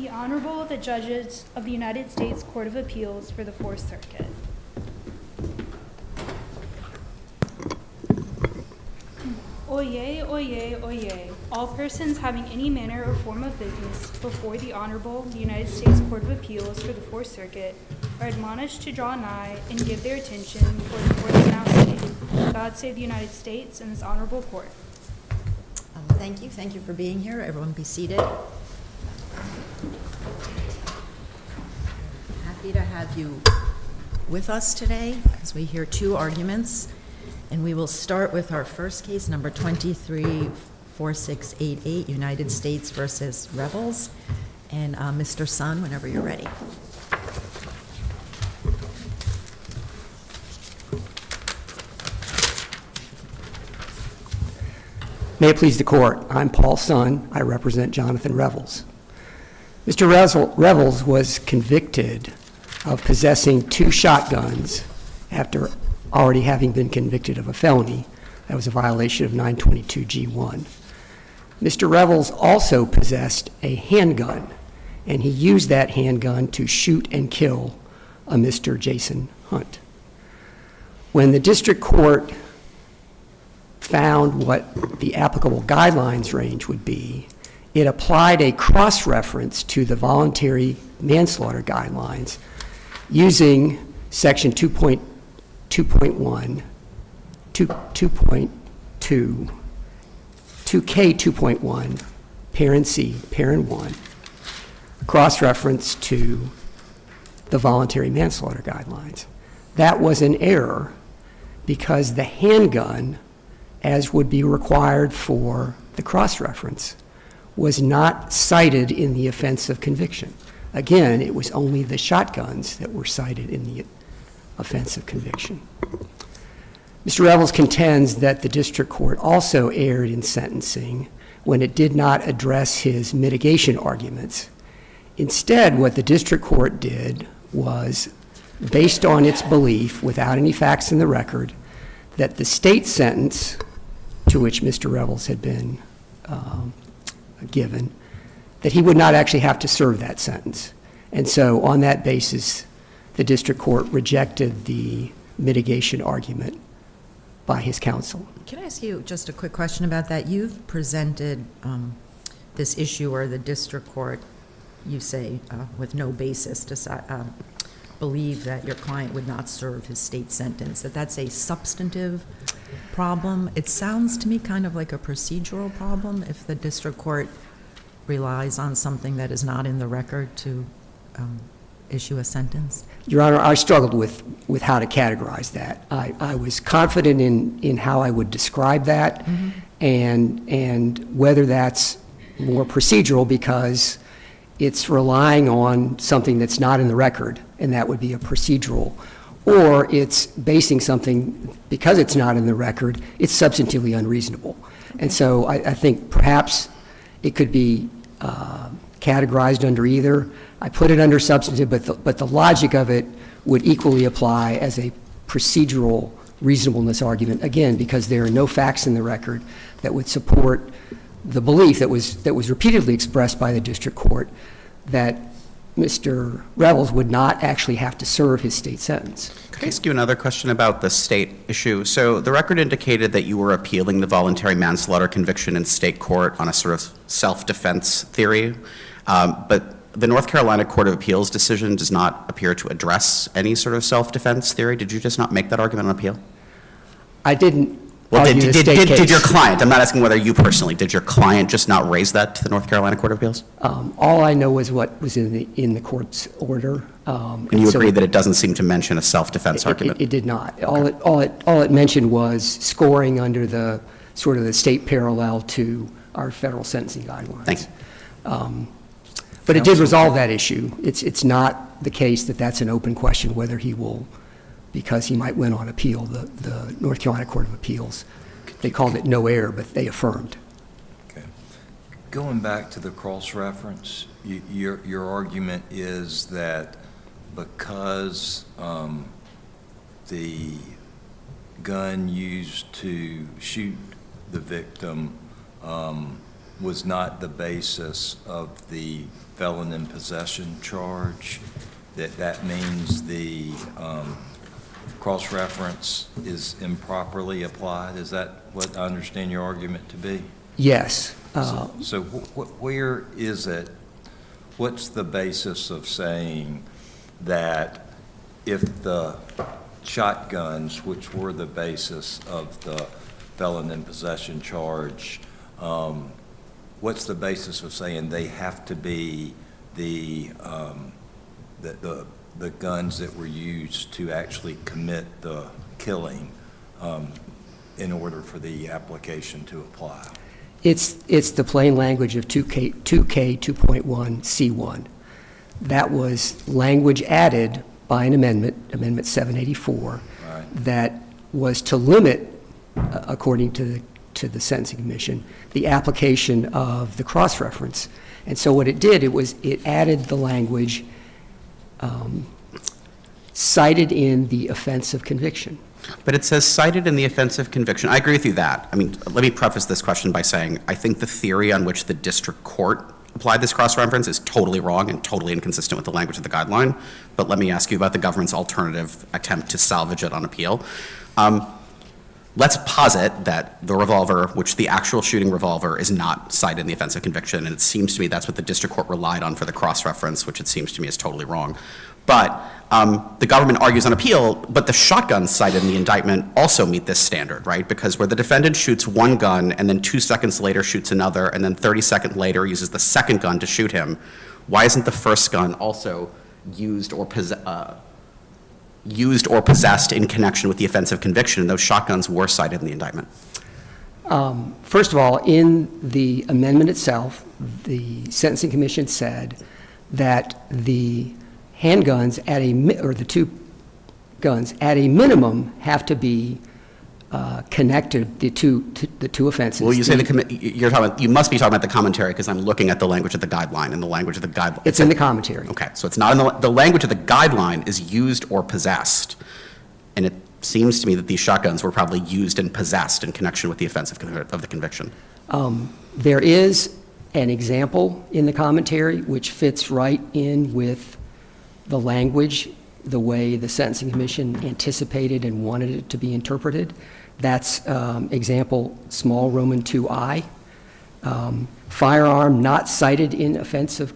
The Honorable, the Judges of the United States Court of Appeals for the Fourth Circuit. Oyez, oyez, oyez. All persons having any manner or form of business before the Honorable, the United States Court of Appeals for the Fourth Circuit are admonished to draw nigh and give their attention, for the court is now sitting. God save the United States and this honorable court. Thank you. Thank you for being here. Everyone be seated. Happy to have you with us today as we hear two arguments. And we will start with our first case, number 234688, United States versus Revels. And Mr. Sun, whenever you're ready. May it please the court, I'm Paul Sun. I represent Jonathan Revels. Mr. Revels was convicted of possessing 2 shotguns after already having been convicted of a felony. That was a violation of 922G1. Mr. Revels also possessed a handgun, and he used that handgun to shoot and kill a Mr. Jason Hunt. When the district court found what the applicable guidelines range would be, it applied a cross-reference to the voluntary manslaughter guidelines using section 2.1, 2.2, 2K 2.1, parent C, parent 1, cross-reference to the voluntary manslaughter guidelines. That was an error because the handgun, as would be required for the cross-reference, was not cited in the offense of conviction. Again, it was only the shotguns that were cited in the offense of conviction. Mr. Revels contends that the district court also erred in sentencing when it did not address his mitigation arguments. Instead, what the district court did was, based on its belief, without any facts in the record, that the state sentence to which Mr. Revels had been given, that he would not actually have to serve that sentence. And so on that basis, the district court rejected the mitigation argument by his counsel. Can I ask you just a quick question about that? You've presented this issue where the district court, you say, with no basis, believe that your client would not serve his state sentence, that's a substantive problem. It sounds to me kind of like a procedural problem if the district court relies on something that is not in the record to issue a sentence. Your Honor, I struggled with how to categorize that. I was confident in how I would describe that, and whether that's more procedural because it's relying on something that's not in the record, and that would be a procedural, or it's basing something, because it's not in the record, it's substantively unreasonable. Okay. And so I think perhaps it could be categorized under either. I put it under substantive, but the logic of it would equally apply as a procedural reasonableness argument, again, because there are no facts in the record that would support the belief that was repeatedly expressed by the district court that Mr. Revels would not actually have to serve his state sentence. Can I ask you another question about the state issue? So the record indicated that you were appealing the voluntary manslaughter conviction in state court on a sort of self-defense theory, but the North Carolina Court of Appeals decision does not appear to address any sort of self-defense theory. Did you just not make that argument on appeal? I didn't. Well, did your client, I'm not asking whether you personally, did your client just not raise that to the North Carolina Court of Appeals? All I know is what was in the court's order. And you agree that it doesn't seem to mention a self-defense argument? It did not. All it mentioned was scoring under the sort of the state parallel to our federal sentencing guidelines. Thank you. But it did resolve that issue. It's not the case that that's an open question whether he will, because he might win on appeal, the North Carolina Court of Appeals. They called it no error, but they affirmed. Okay. Going back to the cross-reference, your argument is that because the gun used to shoot the victim was not the basis of the felon in possession charge, that means the cross-reference is improperly applied? Is that what I understand your argument to be? Yes. So where is it, what's the basis of saying that if the shotguns, which were the basis of the felon in possession charge, what's the basis of saying they have to be the guns that were used to actually commit the killing in order for the application to apply? It's the plain language of 2K2.1C1. That was language added by an amendment, Amendment 784, Right. that was to limit, according to the Sentencing Commission, the application of the cross-reference. And so what it did, it added the language cited in the offense of conviction. But it says cited in the offense of conviction. I agree with you that. I mean, let me preface this question by saying I think the theory on which the district court applied this cross-reference is totally wrong and totally inconsistent with the language of the guideline. But let me ask you about the government's alternative attempt to salvage it on appeal. Let's posit that the revolver, which the actual shooting revolver, is not cited in the offense of conviction, and it seems to me that's what the district court relied on for the cross-reference, which it seems to me is totally wrong. But the government argues on appeal, but the shotguns cited in the indictment also meet this standard, right? Because where the defendant shoots one gun and then 2 seconds later shoots another and then 30 seconds later uses the second gun to shoot him, why isn't the first gun also used or possessed in connection with the offense of conviction? And those shotguns were cited in the indictment. First of all, in the amendment itself, the Sentencing Commission said that the handguns or the two guns at a minimum have to be connected, the two offenses. Well, you say you must be talking about the commentary because I'm looking at the language of the guideline, and the language of the guideline. It's in the commentary. Okay, so it's not in the language of the guideline is used or possessed, and it seems to me that these shotguns were probably used and possessed in connection with the offense of the conviction. There is an example in the commentary which fits right in with the language, the way the Sentencing Commission anticipated and wanted it to be interpreted. That's example small Roman 2I, firearm not cited in offense of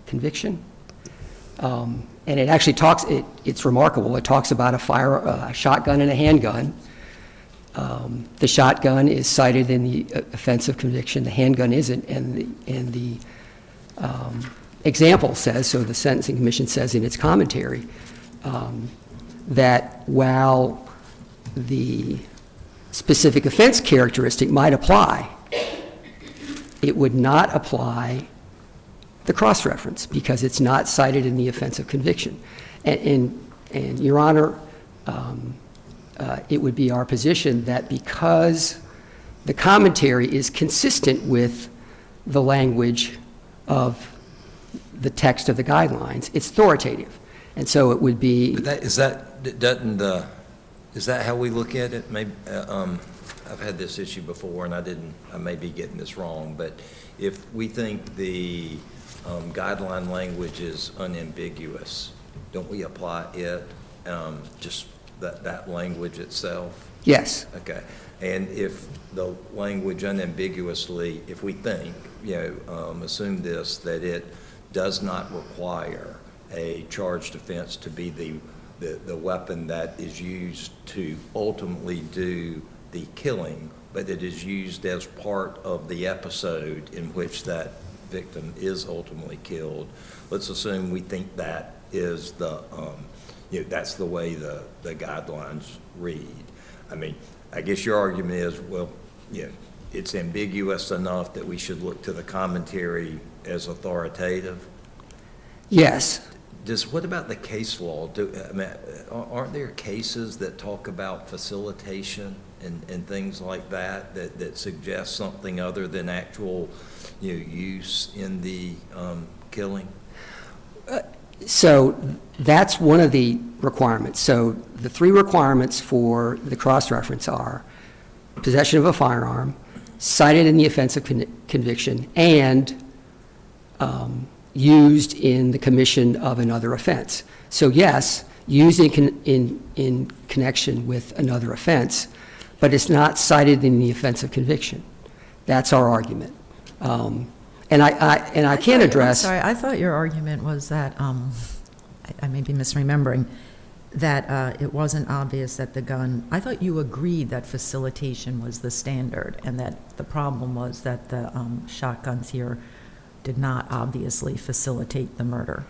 conviction. And it actually talks, it's remarkable, it talks about a shotgun and a handgun. The shotgun is cited in the offense of conviction, the handgun isn't, and the example says, so the Sentencing Commission says in its commentary, that while the specific offense characteristic might apply, it would not apply the cross-reference because it's not cited in the offense of conviction. And Your Honor, it would be our position that because the commentary is consistent with the language of the text of the guidelines, it's authoritative. And so it would be... But is that how we look at it? Maybe, I've had this issue before, and I may be getting this wrong, but if we think the guideline language is unambiguous, don't we apply it, just that language itself? Yes. Okay. And if the language unambiguously, if we think, assume this, that it does not require a charged offense to be the weapon that is used to ultimately do the killing, but it is used as part of the episode in which that victim is ultimately killed. Let's assume we think that is that's the way the guidelines read. I mean, I guess your argument is, well, it's ambiguous enough that we should look to the commentary as authoritative. Yes. What about the case law? Aren't there cases that talk about facilitation and things like that suggest something other than actual use in the killing? So that's one of the requirements. So the three requirements for the cross-reference are possession of a firearm, cited in the offense of conviction, and used in the commission of another offense. So yes, used in connection with another offense, but it's not cited in the offense of conviction. That's our argument. And I can't address. I'm sorry, I thought your argument was that, I may be misremembering, that it wasn't obvious that the gun, I thought you agreed that facilitation was the standard, and that the problem was that the shotguns here did not obviously facilitate the murder.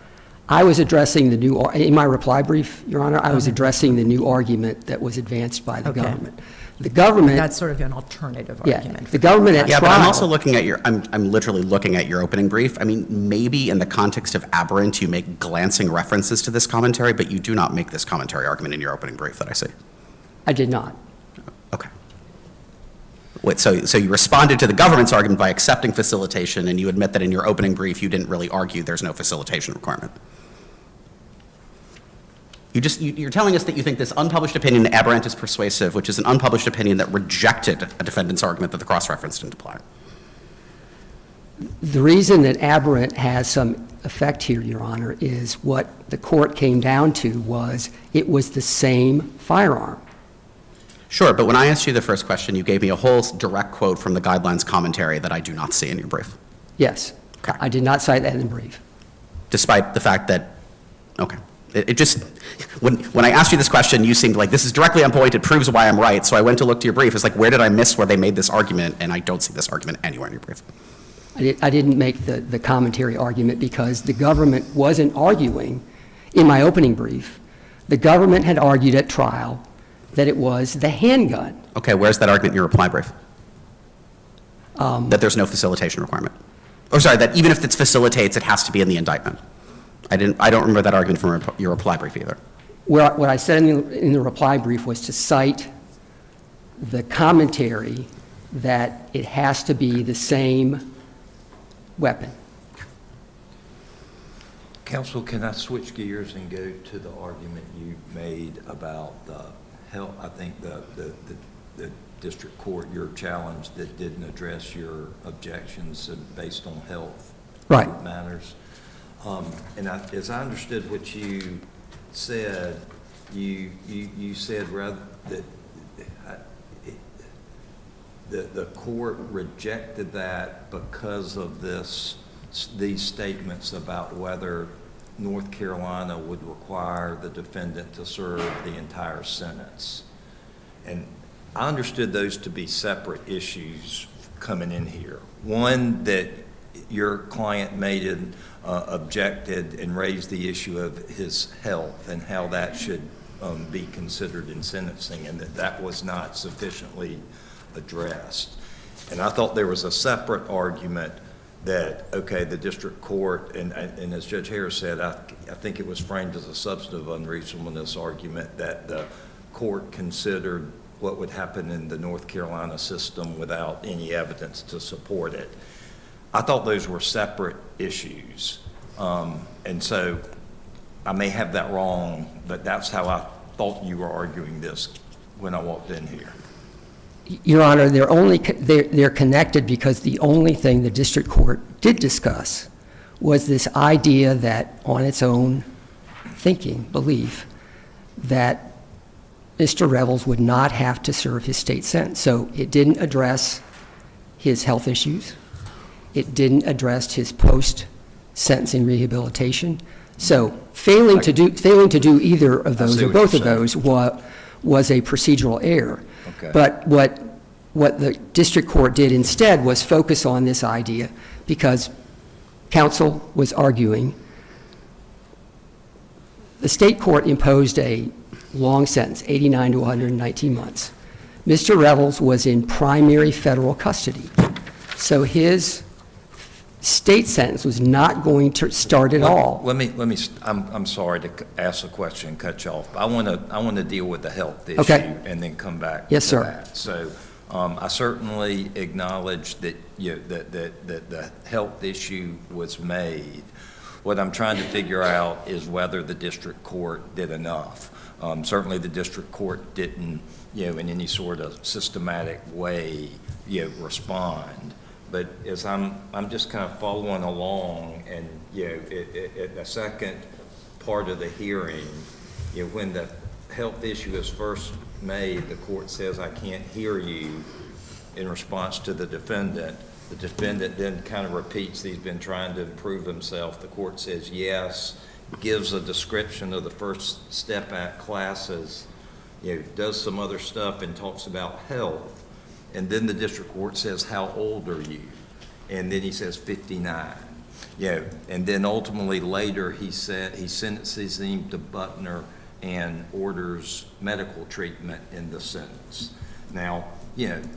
I was addressing in my reply brief, Your Honor, I was addressing the new argument that was advanced by the Okay. government. The government. That's sort of an alternative Yeah, argument. the government at Yeah, trial. but I'm also looking at I'm literally looking at your opening brief. I mean, maybe in the context of aberrant, you make glancing references to this commentary, but you do not make this commentary argument in your opening brief that I see. I did not. Okay. Wait, so you responded to the government's argument by accepting facilitation, and you admit that in your opening brief, you didn't really argue there's no facilitation requirement. You're telling us that you think this unpublished opinion, aberrant is persuasive, which is an unpublished opinion that rejected a defendant's argument that the cross-reference didn't apply. The reason that aberrant has some effect here, Your Honor, is what the court came down to was it was the same firearm. Sure, but when I asked you the first question, you gave me a whole direct quote from the guidelines commentary that I do not see in your brief. Yes. Okay. I did not cite that in the brief. Despite the fact that, okay. It just, when I asked you this question, you seemed like this is directly on point, it proves why I'm right, so I went to look to your brief. It's like, where did I miss where they made this argument? And I don't see this argument anywhere in your brief. I didn't make the commentary argument because the government wasn't arguing in my opening brief. The government had argued at trial that it was the handgun. Okay, where's that argument in your reply brief? That there's no facilitation requirement? Or sorry, that even if it facilitates, it has to be in the indictment. I don't remember that argument from your reply brief either. What I said in the reply brief was to cite the commentary that it has to be the same weapon. Counsel, can I switch gears and go to the argument you made about the health? I think the district court, your challenge that didn't address your objections based on health Right. matters. And as I understood what you said, you said rather that the court rejected that because of these statements about whether North Carolina would require the defendant to serve the entire sentence. And I understood those to be separate issues coming in here. One, that your client objected and raised the issue of his health and how that should be considered in sentencing, and that was not sufficiently addressed. And I thought there was a separate argument that, okay, the district court, and as Judge Harris said, I think it was framed as a substantive unreasonableness argument that the court considered what would happen in the North Carolina system without any evidence to support it. I thought those were separate issues. And so I may have that wrong, but that's how I thought you were arguing this when I walked in here. Your Honor, they're connected because the only thing the district court did discuss was this idea that, on its own belief, that Mr. Revels would not have to serve his state sentence. So it didn't address his health issues. It didn't address his post-sentencing rehabilitation. So failing to do either of those or both of those was a procedural error. Okay. But what the district court did instead was focus on this idea because counsel was arguing. The state court imposed a long sentence, 89 to 119 months. Mr. Revels was in primary federal custody. So his state sentence was not going to start at all. I'm sorry to ask a question and cut you off. I want to deal with the health issue Okay. and then come back Yes, to sir. that. So I certainly acknowledge that that the health issue was made. what I'm trying to figure out is whether the district court did enough. Certainly, the district court didn't, in any sort of systematic way, respond. But as I'm just kind of following along, and at the second part of the hearing, when the health issue is first made, the court says, "I can't hear you," in response to the defendant. The defendant then kind of repeats that he's been trying to improve himself. The court says yes, gives a description of the First Step Act classes, does some other stuff and talks about health. And then the district court says, "How old are you?" And then he says 59. And then ultimately later he sentences him to Butner and orders medical treatment in the sentence. Now,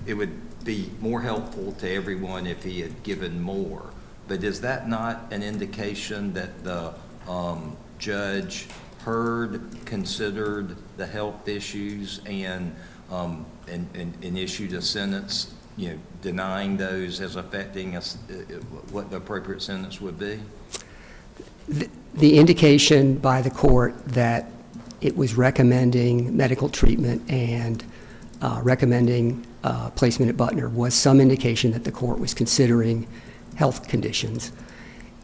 it would be more helpful to everyone if he had given more. But is that not an indication that the judge heard, considered the health issues, and issued a sentence, denying those as affecting us, what the appropriate sentence would be? The indication by the court that it was recommending medical treatment and recommending placement at Butner was some indication that the court was considering health conditions.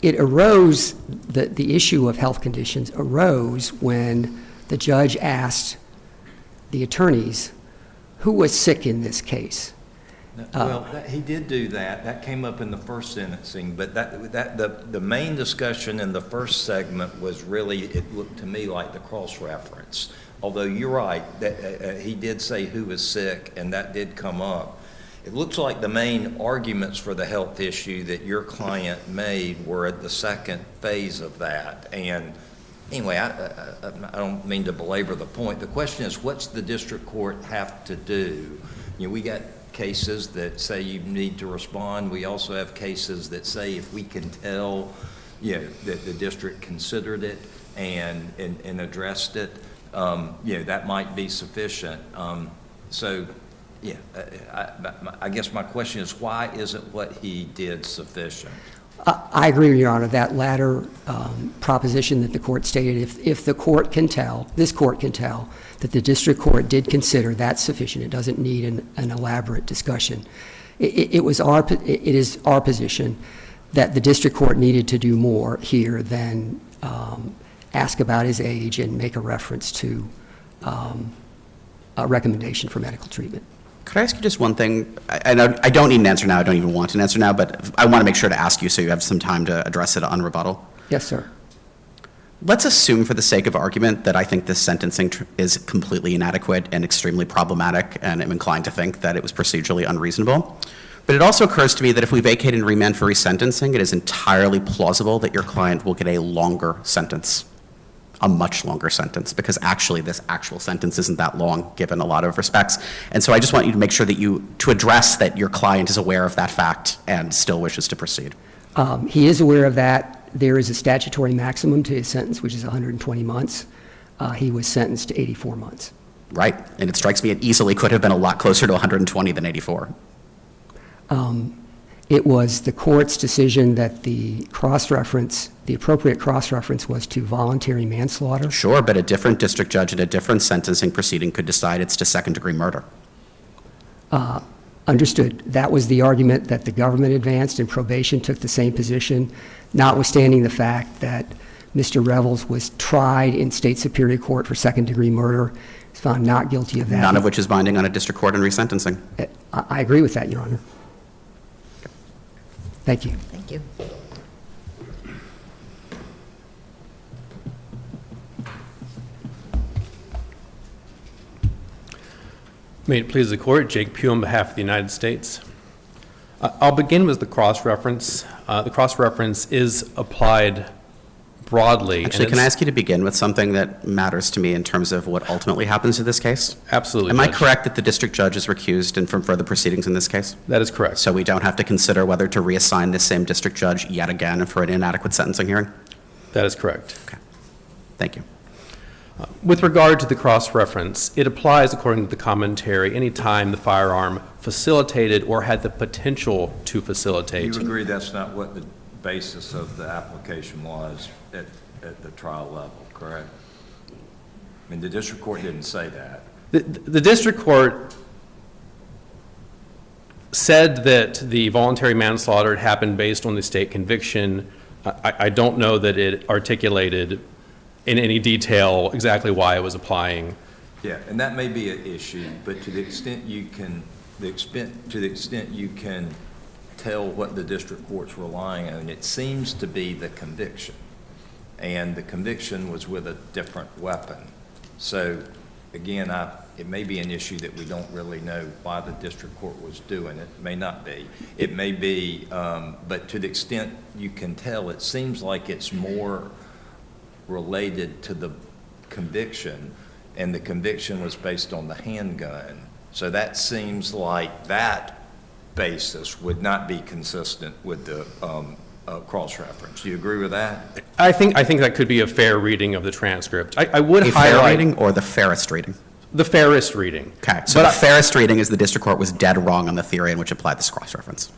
It arose, the issue of health conditions arose when the judge asked the attorneys, who was sick in this case? Well, he did do that. That came up in the first sentencing, but the main discussion in the first segment was really, it looked to me like the cross-reference. Although you're right, that he did say who was sick, and that did come up. It looks like the main arguments for the health issue that your client made were at the second phase of that. And anyway, I don't mean to belabor the point. The question is, what's the district court have to do? We got cases that say you need to respond. We also have cases that say if we can tell, that the district considered it and addressed it, that might be sufficient. I guess my question is, why isn't what he did sufficient? I agree with Your Honor, that latter proposition that the court stated, if the court can tell, this court can tell, that the district court did consider that sufficient, it doesn't need an elaborate discussion. It is our position that the district court needed to do more here than ask about his age and make a reference to a recommendation for medical treatment. Could I ask you just one thing? I don't need an answer now. I don't even want an answer now, but I want to make sure to ask you so you have some time to address it on rebuttal. Yes, sir. Let's assume for the sake of argument that I think this sentencing is completely inadequate and extremely problematic, and I'm inclined to think that it was procedurally unreasonable. But it also occurs to me that if we vacate and remand for resentencing, it is entirely plausible that your client will get a longer sentence, a much longer sentence, because actually this actual sentence isn't that long given a lot of respects. And so I just want you to make sure that to address that your client is aware of that fact and still wishes to proceed. He is aware of that. There is a statutory maximum to his sentence, which is 120 months. He was sentenced to 84 months. Right, and it strikes me it easily could have been a lot closer to 120 than 84. It was the court's decision that the appropriate cross-reference was to voluntary manslaughter. Sure, but a different district judge in a different sentencing proceeding could decide it's to second-degree murder. Understood. That was the argument that the government advanced, and probation took the same position, notwithstanding the fact that Mr. Revels was tried in state superior court for second-degree murder, was found not guilty of that. None of which is binding on a district court in resentencing. I agree with that, Your Honor. Thank you. Thank you. May it please the court, Jake Pugh on behalf of the United States. I'll begin with the cross-reference. The cross-reference is applied broadly. Actually, can I ask you to begin with something that matters to me in terms of what ultimately happens to this case? Absolutely. Am I correct that the district judge is recused from further proceedings in this case? That is correct. So we don't have to consider whether to reassign this same district judge yet again for an inadequate sentencing hearing? That is correct. Okay. Thank you. With regard to the cross-reference, it applies, according to the commentary, any time the firearm facilitated or had the potential to facilitaate. Do you agree that's not what basis of the application was at the trial level, correct? I mean, the district court didn't say that. The district court said that the voluntary manslaughter had happened based on the state conviction. I don't know that it articulated in any detail exactly why it was applying. Yeah, and that may be an issue, but to the extent you can, to the extent you can tell what the district court's relying on, it seems to be the conviction. And the conviction was with a different weapon. So again, it may be an issue that we don't really know why the district court was doing it. It may not be. It may be, but to the extent you can tell, it seems like it's more related to the conviction, and the conviction was based on the handgun. So that seems like that basis would not be consistent with the cross-reference. Do you agree with that? I think that could be a fair reading of the transcript. I would A fair highlight reading or the fairest reading? the fairest reading. Okay, so the fairest reading is the district court was dead wrong on the theory in which applied this cross-reference.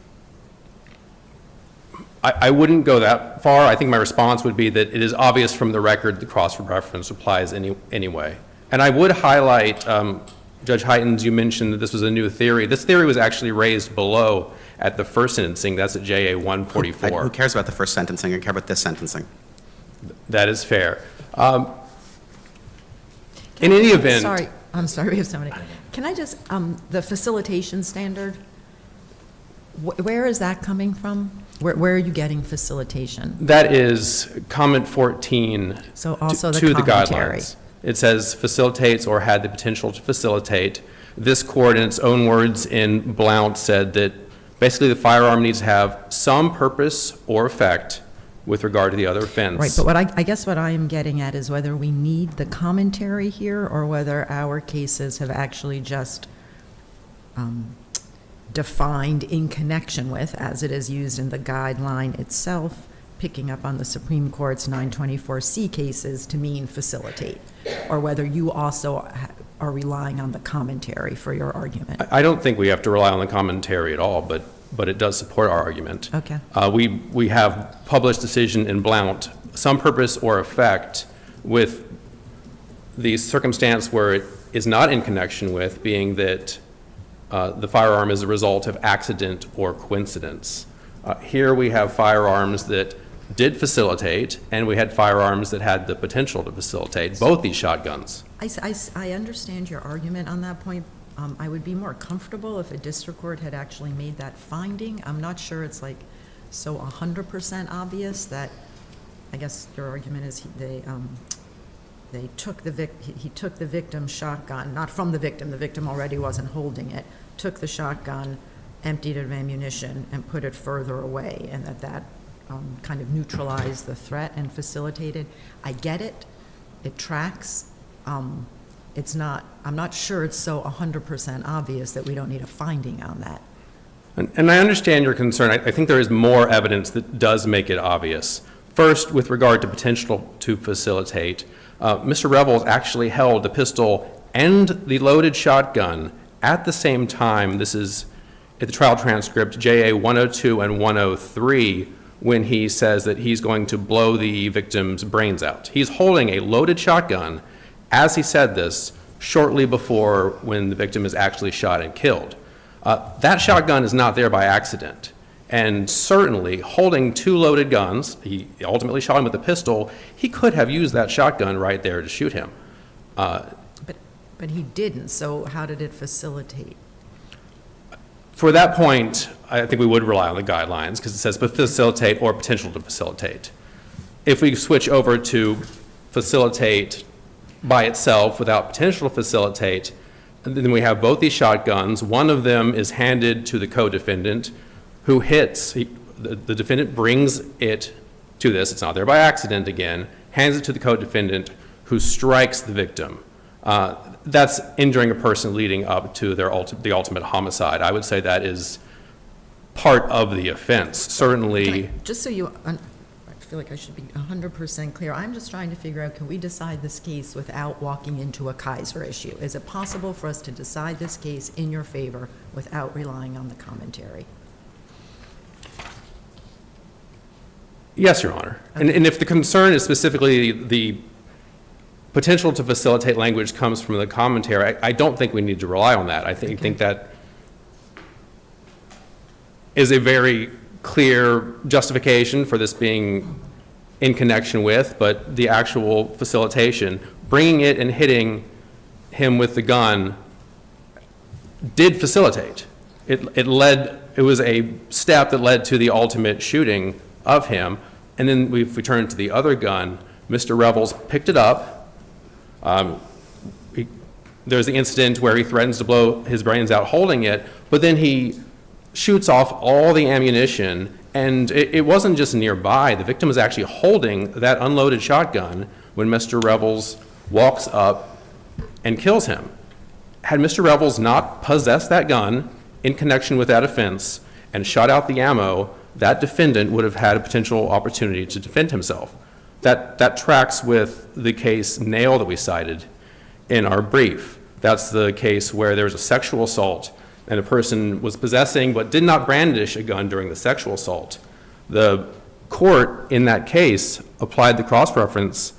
I wouldn't go that far. I think my response would be that it is obvious from the record the cross-reference applies anyway. And I would highlight, Judge Heitens, you mentioned that this was a new theory. This theory was actually raised below at the first sentencing. That's at JA 144. Who cares about the first sentencing? I care about this sentencing. That is fair. In any event. Sorry, I'm sorry, we have somebody. Can I just, the facilitation standard, where is that coming from? Where are you getting facilitation? That is comment 14 So also the to the commentary. guidelines. It says facilitates or had the potential to facilitate. This court, in its own words in Blount, said that basically the firearm needs to have some purpose or effect with regard to the other offense. Right, but what I guess what I am getting at is whether we need the commentary here or whether our cases have actually just defined in connection with, as it is used in the guideline itself, picking up on the Supreme Court's 924C cases to mean facilitate, or whether you also are relying on the commentary for your argument. I don't think we have to rely on the commentary at all, but it does support our argument. Okay. We have published decision in Blount, some purpose or effect, with the circumstance where it is not in connection with, being that the firearm is a result of accident or coincidence. Here we have firearms that did facilitate, and we had firearms that had the potential to facilitate, both these shotguns. I understand your argument on that point. I would be more comfortable if a district court had actually made that finding. I'm not sure it's like so 100% obvious that, I guess your argument is he took the victim's shotgun, not from the victim already wasn't holding it, took the shotgun, emptied it of ammunition, and put it further away, and that kind of neutralized the threat and facilitated. I get it. It tracks. It's not, I'm not sure it's so 100% obvious that we don't need a finding on that. And I understand your concern. I think there is more evidence that does make it obvious. First, with regard to potential to facilitate, Mr. Revels actually held the pistol and the loaded shotgun at the same time. This is at the trial transcript, JA 102 and 103, when he says that he's going to blow the victim's brains out. He's holding a loaded shotgun as he said this shortly before when the victim is actually shot and killed. That shotgun is not there by accident. And certainly, holding two loaded guns, he ultimately shot him with a pistol, he could have used that shotgun right there to shoot him. But he didn't, so how did it facilitate? For that point, I think we would rely on the guidelines, because it says facilitate or potential to facilitate. If we switch over to facilitate by itself without potential to facilitate, then we have both these shotguns. One of them is handed to the co-defendant, who hits, the defendant brings it to this, it's not there by accident again, hands it to the co-defendant, who strikes the victim. That's injuring a person leading up to the ultimate homicide. I would say that is part of the offense. Certainly. Just so you, I feel like I should be 100% clear. I'm just trying to figure out, can we decide this case without walking into a Kaiser issue? Is it possible for us to decide this case in your favor without relying on the commentary? Yes, Your Honor. And if the concern is specifically the potential to facilitate language comes from the commentary, I don't think we need to rely on that. I think that is a very clear justification for this being in connection with, but the actual facilitation, bringing it and hitting him with the gun did facilitate. It was a step that led to the ultimate shooting of him. And then if we turn to the other gun, Mr. Revels picked it up. There's the incident where he threatens to blow his brains out holding it, but then he shoots off all the ammunition, and it wasn't just nearby. The victim was actually holding that unloaded shotgun when Mr. Revels walks up and kills him. Had Mr. Revels not possessed that gun in connection with that offense and shot out the ammo, that defendant would have had a potential opportunity to defend himself. That tracks with the case Nail that we cited in our brief. That's the case where there was a sexual assault and a person was possessing but did not brandish a gun during the sexual assault. The court in that case applied the cross-reference,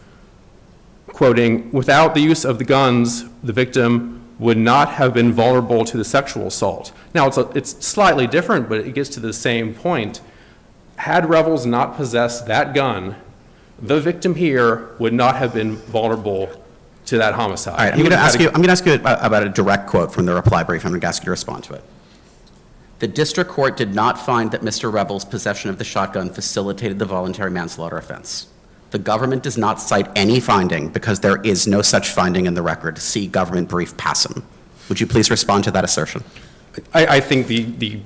quoting, "Without the use of the guns, the victim would not have been vulnerable to the sexual assault." Now, it's slightly different, but it gets to the same point. Had Revels not possessed that gun, the victim here would not have been vulnerable to that homicide. All right, I'm going to ask you about a direct quote from the reply brief. I'm going to ask you to respond to it. The district court did not find that Mr. Revels' possession of the shotgun facilitated the voluntary manslaughter offense. The government does not cite any finding because there is no such finding in the record. See government brief passum. Would you please respond to that assertion? I think the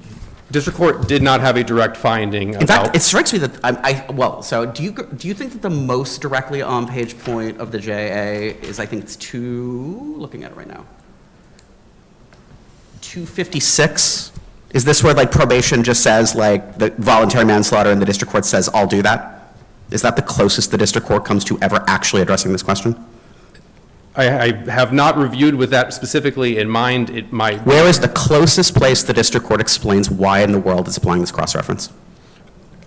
district court did not have a direct finding. In fact, it strikes me that, so do you think that the most directly on page point of the JA is, I think it's looking at it right now, 256? Is this where like probation just says like the voluntary manslaughter and the district court says, I'll do that? Is that the closest the district court comes to ever actually addressing this question? I have not reviewed with that specifically in mind. It might. Where is the closest place the district court explains why in the world it's applying this cross-reference?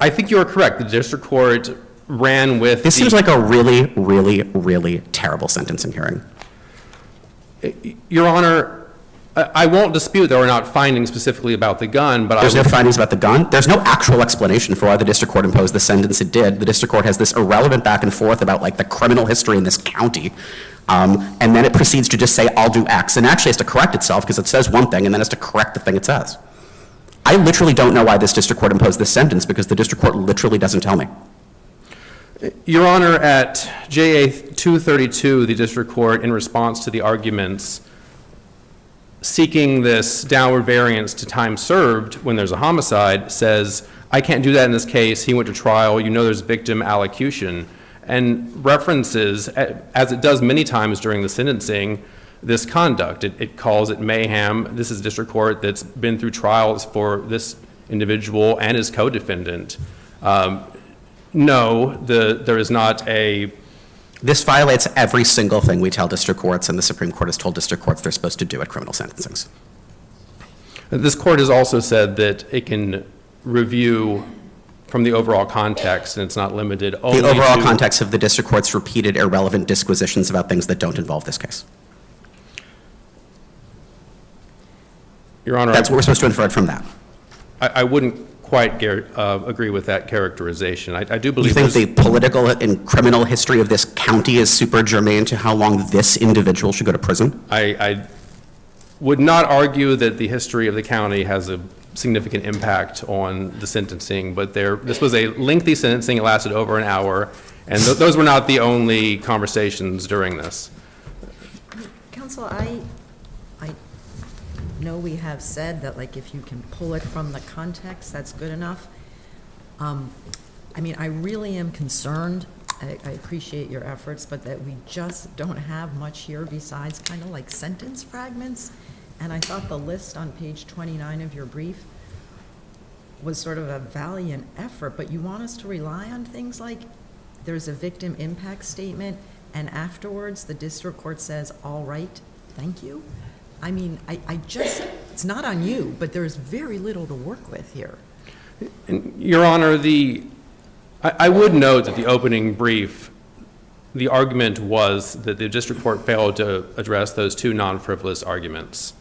I think you are correct. The district court ran with. This seems like a really, really, really terrible sentencing hearing. Your Honor, I won't dispute there were not findings specifically about the gun, but there's no findings about the gun. There's no actual explanation for why the district court imposed the sentence it did. The district court has this irrelevant back and forth about like the criminal history in this county. And then it proceeds to just say, I'll do X, and actually has to correct itself because it says one thing and then has to correct the thing it says. I literally don't know why this district court imposed this sentence because the district court literally doesn't tell me. Your Honor, at JA 232, the district court, in response to the arguments seeking this downward variance to time served when there's a homicide, says, I can't do that in this case. He went to trial. You know there's victim allocution. And references, as it does many times during the sentencing, this conduct. It calls it mayhem. This is a district court that's been through trials for this individual and his co-defendant. No, there is not a... This violates every single thing we tell district courts, and the Supreme Court has told district courts they're supposed to do at criminal sentencings. This court has also said that it can review from the overall context, and it's not limited only to... The overall context of the district court's repeated irrelevant disquisitions about things that don't involve this case. Your Honor... That's what we're supposed to infer from that. I wouldn't quite agree with that characterization. I do believe... You think the political and criminal history of this county is super germane to how long this individual should go to prison? I would not argue that the history of the county has a significant impact on the sentencing, but this was a lengthy sentencing. It lasted over an hour, and those were not the only conversations during this. Counsel, I know we have said that, like, if you can pull it from the context, that's good enough. I mean, I really am concerned. I appreciate your efforts, but that we just don't have much here besides kind of like sentence fragments. And I thought the list on page 29 of your brief was sort of a valiant effort, but you want us to rely on things like there's a victim impact statement, and afterwards the district court says, all right, thank you? I mean, I just, it's not on you, but there's very little to work with here. Your Honor, the I would note that the opening brief, the argument was that the district court failed to address those two non-frivolous arguments,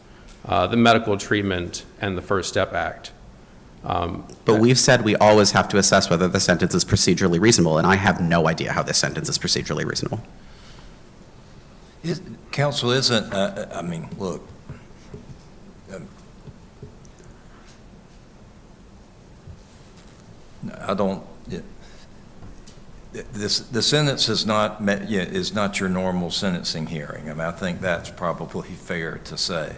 the medical treatment and the First Step Act. But we've said we always have to assess whether the sentence is procedurally reasonable, and I have no idea how this sentence is procedurally reasonable. Counsel isn't, I mean, look, I don't, the sentence is not, is not your normal sentencing hearing. I mean, I think that's probably fair to say.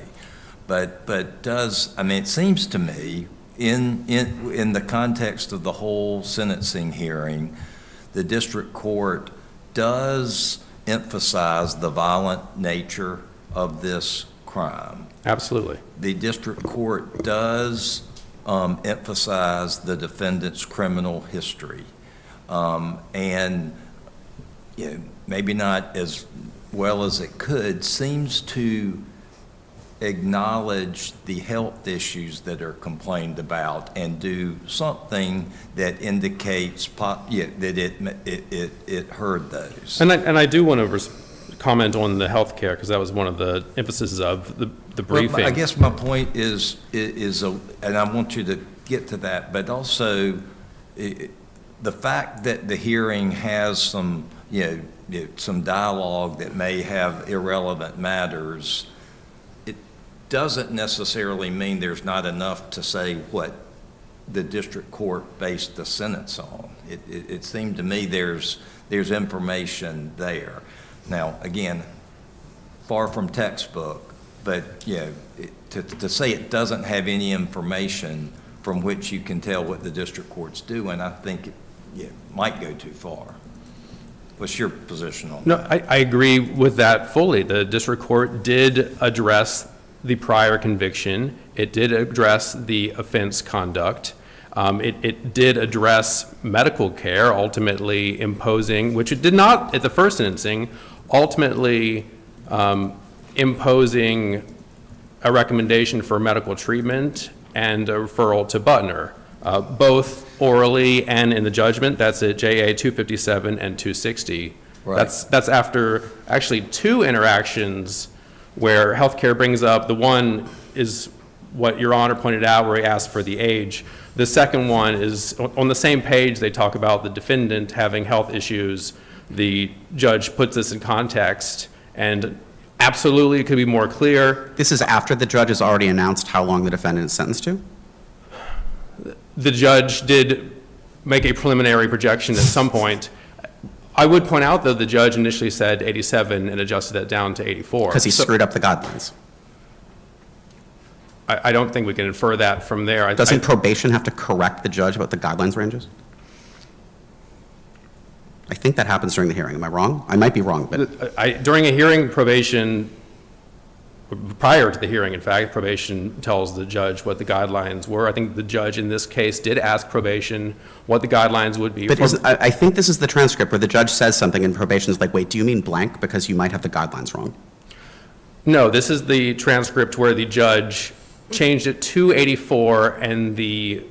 But does, I mean, it seems to me, in the context of the whole sentencing hearing, the district court does emphasize the violent nature of this crime. Absolutely. The district court does emphasize the defendant's criminal history. And maybe not as well as it could, seems to acknowledge the health issues that are complained about and do something that indicates that it heard those. And I do want to comment on the health care, because that was one of the emphases of the briefing. Well, I guess my point is, and I want you to get to that, but also the fact that the hearing has some, some dialogue that may have irrelevant matters, it doesn't necessarily mean there's not enough to say what the district court based the sentence on. It seemed to me there's information there. Now, again, far from textbook, but to say it doesn't have any information from which you can tell what the district court's doing, I think it might go too far. What's your position on that? No, I agree with that fully. The district court did address the prior conviction. It did address the offense conduct. It did address medical care, ultimately imposing, which it did not at the first sentencing, ultimately imposing a recommendation for medical treatment and a referral to Butner, both orally and in the judgment. That's at JA 257 and 260. Right. That's after actually two interactions where healthcare brings up. The one is what Your Honor pointed out, where he asked for the age. The second one is on the same page. They talk about the defendant having health issues. The judge puts this in context, and absolutely it could be more clear. This is after the judge has already announced how long the defendant is sentenced to? The judge did make a preliminary projection at some point. I would point out, though, the judge initially said 87 and adjusted that down to 84. Because he screwed up the guidelines. I don't think we can infer that from there. Doesn't probation have to correct the judge about the guidelines ranges? I think that happens during the hearing. Am I wrong? I might be wrong, but During a hearing, probation, prior to the hearing, in fact, probation tells the judge what the guidelines were. I think the judge in this case did ask probation what the guidelines would be. I think this is the transcript where the judge says something and probation's like, wait, do you mean blank? Because you might have the guidelines wrong. No, this is the transcript where the judge changed it to 84, and the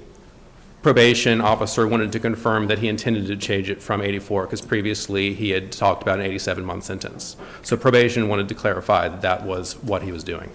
probation officer wanted to confirm that he intended to change it from 84, because previously he had talked about an 87-month sentence. So probation wanted to clarify that that was what he was doing.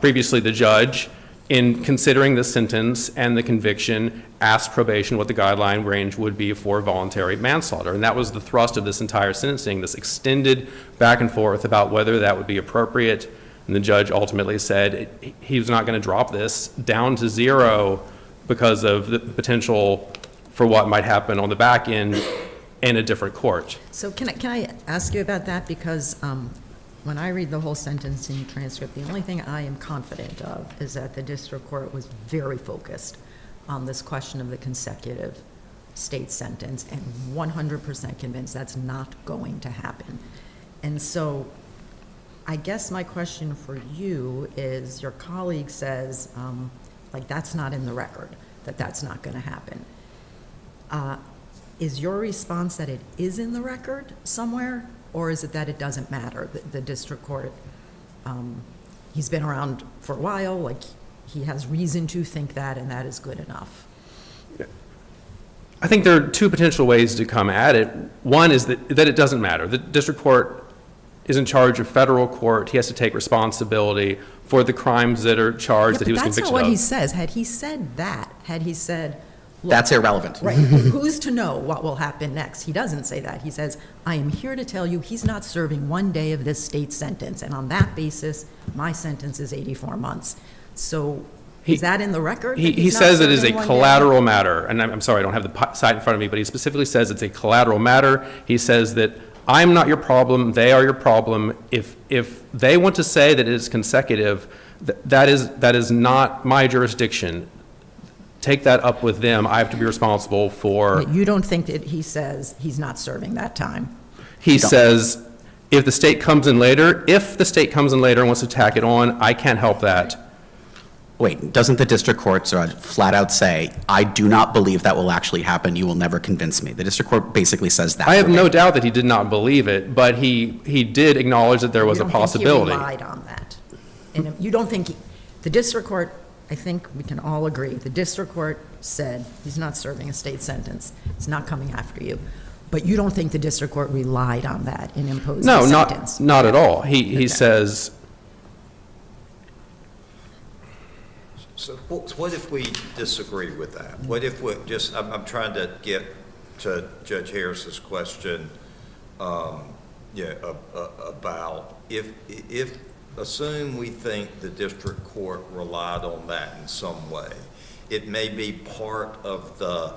Previously, the judge, in considering the sentence and the conviction, asked probation what the guideline range would be for voluntary manslaughter. And that was the thrust of this entire sentencing, this extended back and forth about whether that would be appropriate. And the judge ultimately said he was not going to drop this down to 0 because of the potential for what might happen on the back end in a different court. So can I ask you about that? Because when I read the whole sentencing transcript, the only thing I am confident of is that the district court was very focused on this question of the consecutive state sentence and 100% convinced that's not going to happen. And so I guess my question for you is, your colleague says, that's not in the record, that's not going to happen. Is your response that it is in the record somewhere, or is it that it doesn't matter? The district court, he's been around for a while, he has reason to think that, and that is good enough. I think there are two potential ways to come at it. One is that it doesn't matter. The district court is in charge of federal court. He has to take responsibility for the crimes that are charged that he was But that's convicted not what he of. says. Had he said that, had he said, look, That's irrelevant. right, who's to know what will happen next? He doesn't say that. He says, I am here to tell you he's not serving 1 day of this state sentence, and on that basis, my sentence is 84 months. So is that in the record? that He he's not says it is a serving 1 day? collateral matter, and I'm sorry, I don't have the site in front of me, but he specifically says it's a collateral matter. He says that I'm not your problem, they are your problem. If they want to say that it is consecutive, that is not my jurisdiction. Take that up with them. I have to be responsible for. But you don't think that he says he's not serving that time? He says, if the state comes in later and wants to tack it on, I can't help that. Wait, doesn't the district court flat out say, I do not believe that will actually happen, you will never convince me? The district court basically says that. I have no doubt that he did not believe it, but he did acknowledge that there was a possibility. You don't think he relied on that? And you don't think, the district court, I think we can all agree, the district court said he's not serving a state sentence, he's not coming after you. But you don't think the district court relied on that in imposing a sentence? No, not at all. He says, So what if we disagree with that? What if we just, I'm trying to get to Judge Harris's question, about if, assume we think the district court relied on that in some way. It may be part of the,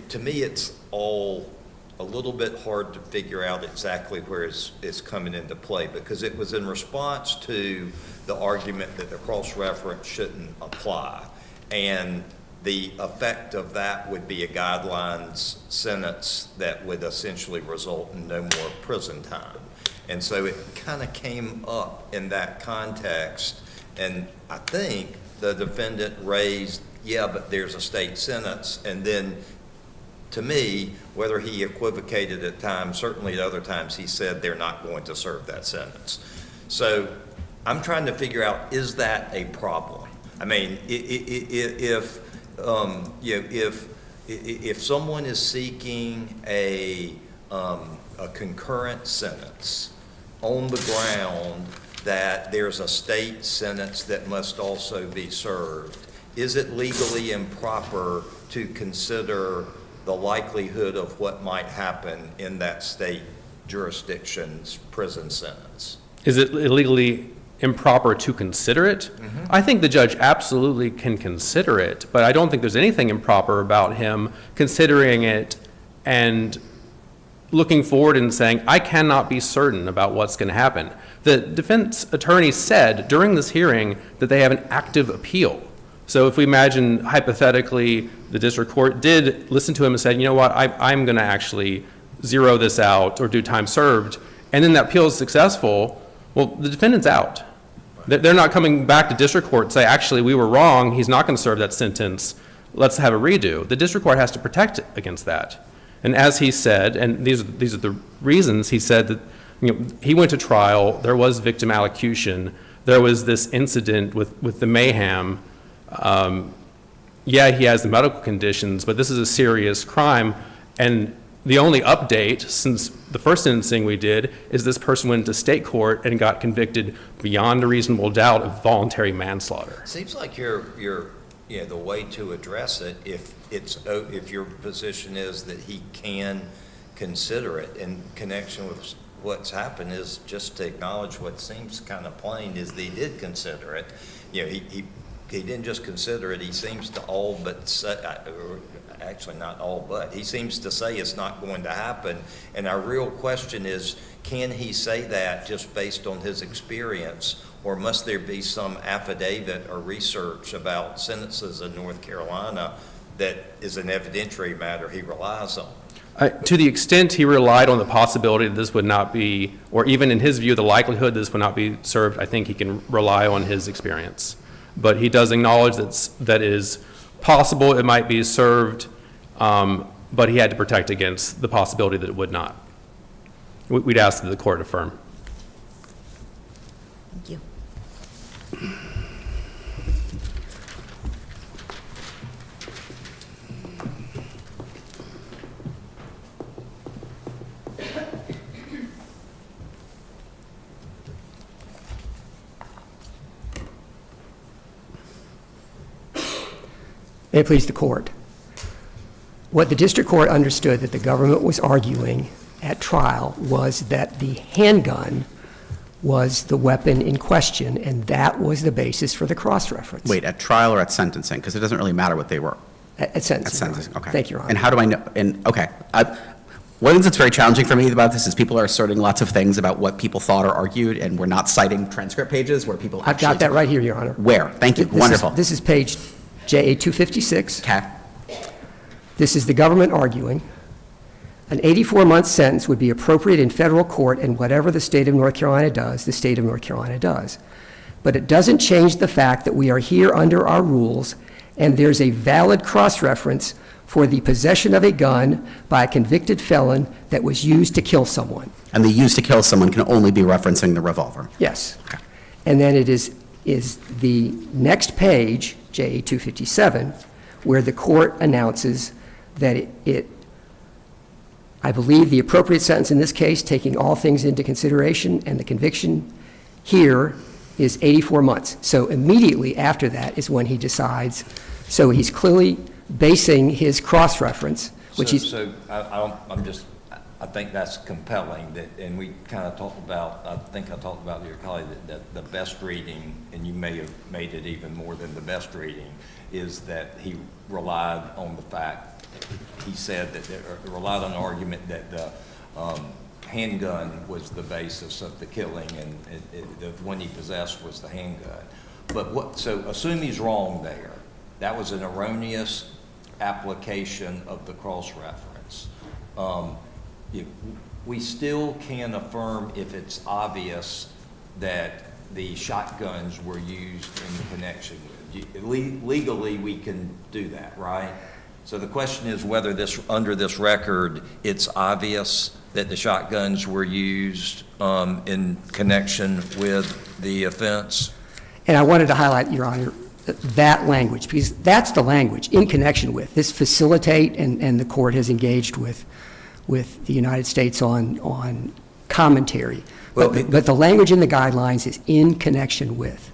to me, it's all a little bit hard to figure out exactly where it's coming into play, because it was in response to the argument that the cross-reference shouldn't apply. And the effect of that would be a guidelines sentence that would essentially result in no more prison time. And so it kind of came up in that context, and I think the defendant raised, yeah, but there's a state sentence, and then to me, whether he equivocated at times, certainly at other times he said they're not going to serve that sentence. So I'm trying to figure out, is that a problem? I mean, if someone is seeking a concurrent sentence on the ground that there's a state sentence that must also be served, is it legally improper to consider the likelihood of what might happen in that state jurisdiction's prison sentence? is it illegally improper to consider it? Mm-hmm. I think the judge absolutely can consider it, but I don't think there's anything improper about him considering it and looking forward and saying, I cannot be certain about what's going to happen. The defense attorney said during this hearing that they have an active appeal. So if we imagine hypothetically the district court did listen to him and said, you know what, I'm going to actually zero this out or do time served, and then that appeal is successful, well, the defendant's out. They're not coming back to district court and say, actually, we were wrong, he's not going to serve that sentence, let's have a redo. The district court has to protect against that. And as he said, and these are the reasons, he said that he went to trial, there was victim allocution, there was this incident with the mayhem. Yeah, he has the medical conditions, but this is a serious crime, and the only update since the first sentencing we did is this person went to state court and got convicted beyond a reasonable doubt of voluntary manslaughter. Seems like you're the way to address it, if your position is that he can consider it in connection with what's happened, is just to acknowledge what seems kind of plain is that he did consider it. He didn't just consider it, he seems to all but say, actually not all but, he seems to say it's not going to happen. And our real question is, can he say that just based on his experience, or must there be some affidavit or research about sentences in North Carolina that is an evidentiary matter he relies on? To the extent he relied on the possibility that this would not be, or even in his view, the likelihood this would not be served, I think he can rely on his experience. But he does acknowledge that it is possible it might be served, but he had to protect against the possibility that it would not. We'd ask that the court affirm. Thank you. May it please the court. What the district court understood that the government was arguing at trial was that the handgun was the weapon in question, and that was the basis for the cross-reference. Wait, at trial or at sentencing? Because it doesn't really matter what they were. At sentencing. At sentencing, okay. Thank you, Your Honor. And how do I know, okay. One of the things that's very challenging for me about this is people are asserting lots of things about what people thought or argued, and we're not citing transcript pages where people actually. I've got that right here, Your Honor. Where? Thank you, wonderful. This is page JA 256. Okay. This is the government arguing. An 84-month sentence would be appropriate in federal court, and whatever the state of North Carolina does, the state of North Carolina does. But it doesn't change the fact that we are here under our rules, and there's a valid cross-reference for the possession of a gun by a convicted felon that was used to kill someone. And the used to kill someone can only be referencing the revolver. Yes. And then it is the next page, JA 257, where the court announces that I believe the appropriate sentence in this case, taking all things into consideration, and the conviction here is 84 months. So immediately after that is when he decides, so he's clearly basing his cross-reference, which he's. So I think that's compelling, that, and we kind of talked about, I think I talked about to your colleague, that the best reading, and you may have made it even more than the best reading, is that he relied on the fact, he said that, relied on the argument that the handgun was the basis of the killing, and the one he possessed was the handgun. But so assume he's wrong there. That was an erroneous application of the cross-reference. We still can affirm if it's obvious that the shotguns were used in connection with. Legally, we can do that, right? So the question is whether under this record, it's obvious that the shotguns were used in connection with the offense. And I wanted to highlight, Your Honor, that language, because that's the language, in connection with. This facilitate, and the court has engaged with the United States on commentary. Well, but the language in the guidelines is in connection with.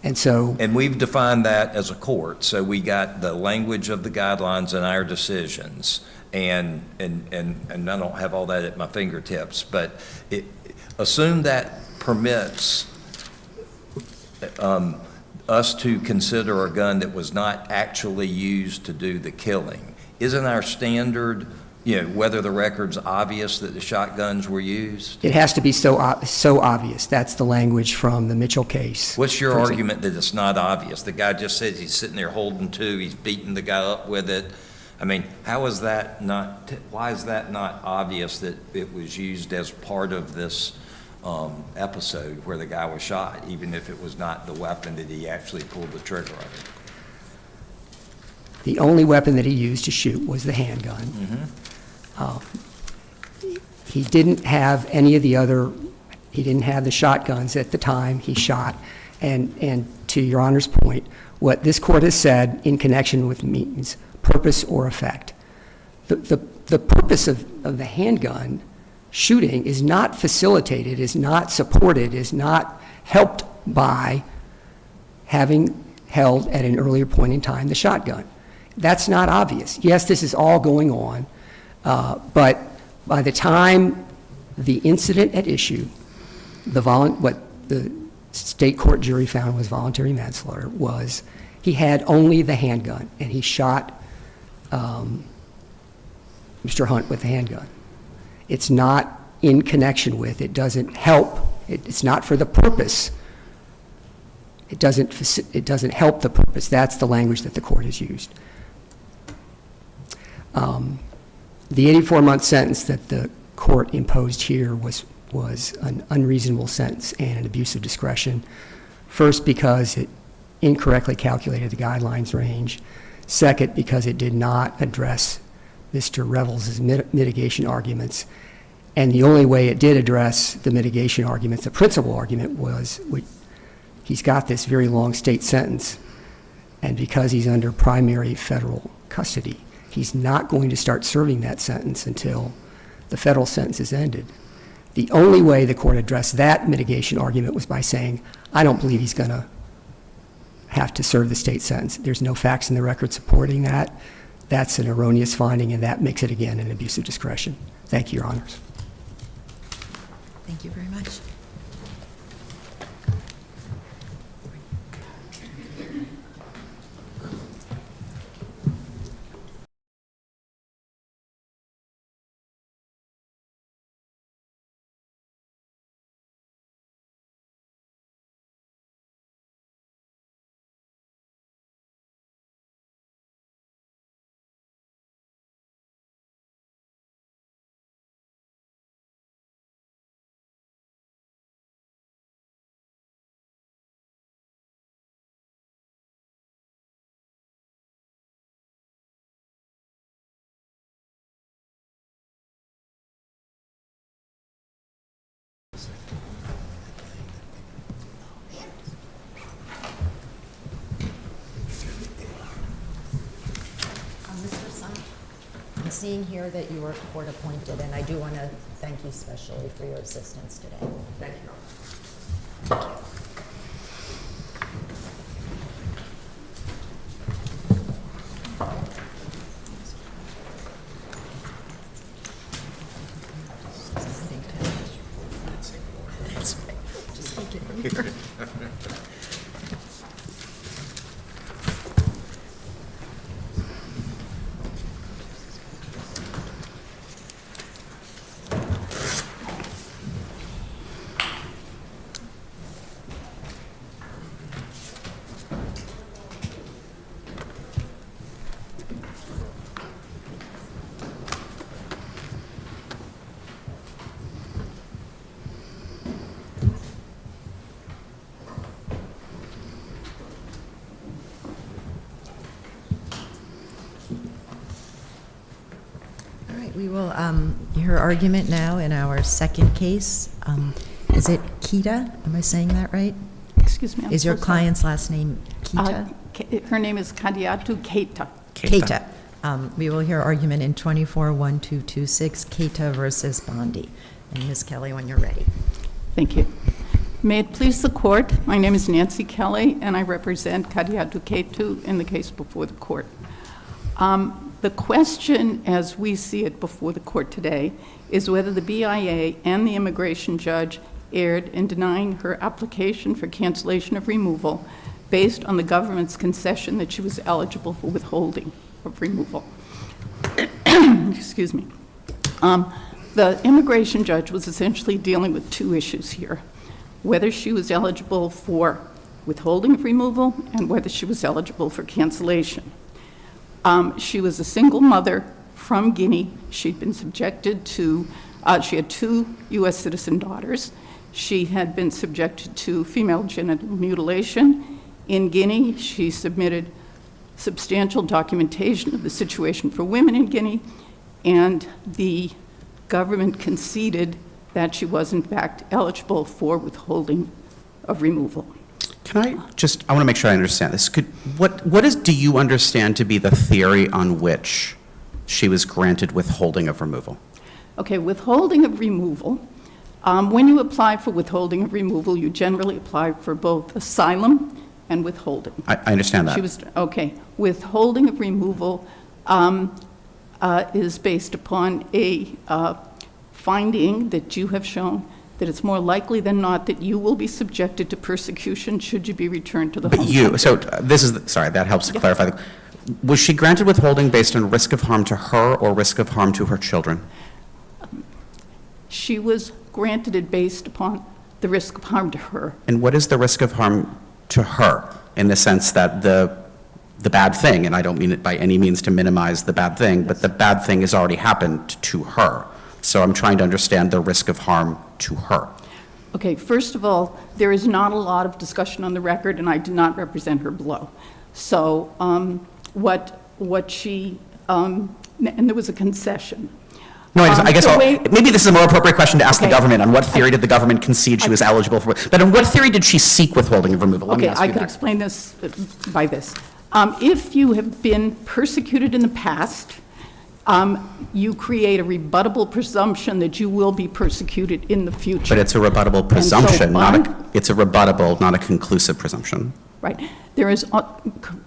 And so. And we've defined that as a court. So we got the language of the guidelines in our decisions. And I don't have all that at my fingertips, but assume that permits us to consider a gun that was not actually used to do the killing. Isn't our standard, whether the record's obvious that the shotguns were used? It has to be so obvious. That's the language from the Mitchell case. What's your argument that it's not obvious? The guy just says he's sitting there holding two, he's beating the guy up with it. I mean, why is that not obvious that it was used as part of this episode where the guy was shot, even if it was not the weapon that he actually pulled the trigger on? The only weapon that he used to shoot was the handgun. Mm-hmm. He didn't have any of the other, he didn't have the shotguns at the time he shot. And to Your Honor's point, what this court has said in connection with means purpose or effect. The purpose of the handgun shooting is not facilitated, is not supported, is not helped by having held at an earlier point in time the shotgun. That's not obvious. Yes, this is all going on, but by the time the incident at issue, what the state court jury found was voluntary manslaughter was he had only the handgun, and he shot Mr. Hunt with the handgun. It's not in connection with, it doesn't help, it's not for the purpose. It doesn't help the purpose. That's the language that the court has used. The 84-month sentence that the court imposed here was an unreasonable sentence and an abuse of discretion. First, because it incorrectly calculated the guidelines range. Second, because it did not address Mr. Revels' mitigation arguments. And the only way it did address the mitigation arguments, the principal argument was he's got this very long state sentence, and because he's under primary federal custody, he's not going to start serving that sentence until the federal sentence is ended. The only way the court addressed that mitigation argument was by saying, I don't believe he's going to have to serve the state sentence. There's no facts in the record supporting that. That's an erroneous finding, and that makes it, again, an abuse of discretion. Thank you, Your Honors. Thank you very much. Mr. Sun, I'm seeing here that you were court appointed, and I do want to thank you especially for your assistance today. Thank you, Your Honor. Just take it from here. All right, we will hear argument now in our second case. Is it Kita? Am I saying that right? Excuse me. I'm Is your so sorry. client's last name Kita? Her name is Kadiatu Keita. Keita. We will hear argument in 24-1226, Keita versus Bondi. And Ms. Kelly, when you're ready. Thank you. May it please the court, my name is Nancy Kelly, and I represent Kadiatu Keita in the case before the court. The question, as we see it before the court today, is whether the BIA and the immigration judge erred in denying her application for cancellation of removal based on the government's concession that she was eligible for withholding of removal. Excuse me. The immigration judge was essentially dealing with two issues here: whether she was eligible for withholding of removal and whether she was eligible for cancellation. She was a single mother from Guinea. She'd been subjected to, she had 2 U.S. citizen daughters. She had been subjected to female genital mutilation. In Guinea, she submitted substantial documentation of the situation for women in Guinea, and the government conceded that she was in fact eligible for withholding of removal. Can I want to make sure I understand this. Do you understand to be the theory on which she was granted withholding of removal? Okay, withholding of removal. When you apply for withholding of removal, you generally apply for both asylum and withholding. I understand that. Okay. Withholding of removal is based upon a finding that you have shown that it's more likely than not that you will be subjected to persecution should you be returned to the home country. So sorry, that helps to clarify. Was she granted withholding based on risk of harm to her or risk of harm to her children? She was granted it based upon the risk of harm to her. And what is the risk of harm to her, in the sense that the bad thing, and I don't mean it by any means to minimize the bad thing, but the bad thing has already happened to her. So I'm trying to understand the risk of harm to her. Okay, first of all, there is not a lot of discussion on the record, and I do not represent her below. So what she, and there was a concession. No, I guess maybe this is a more appropriate question to ask Okay. the government. On what theory did the government concede she was eligible for? But on what theory did she seek withholding of removal? Let me Okay, ask I you could that. explain this by this. If you have been persecuted in the past you create a rebuttable presumption that you will be persecuted in the future. But it's a rebuttable so presumption, on- it's a rebuttable, not a conclusive presumption. Right. There is,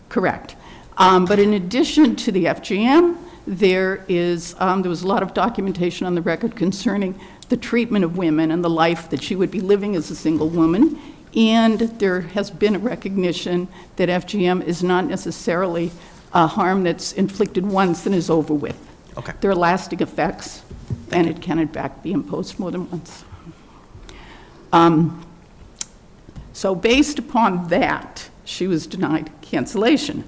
correct. But in addition to the FGM, there was a lot of documentation on the record concerning the treatment of women and the life that she would be living as a single woman. And there has been a recognition that FGM is not necessarily a harm that's inflicted once and is over with. Okay. There are lasting effects, and it can in fact be imposed more than once. So based upon that, she was denied cancellation.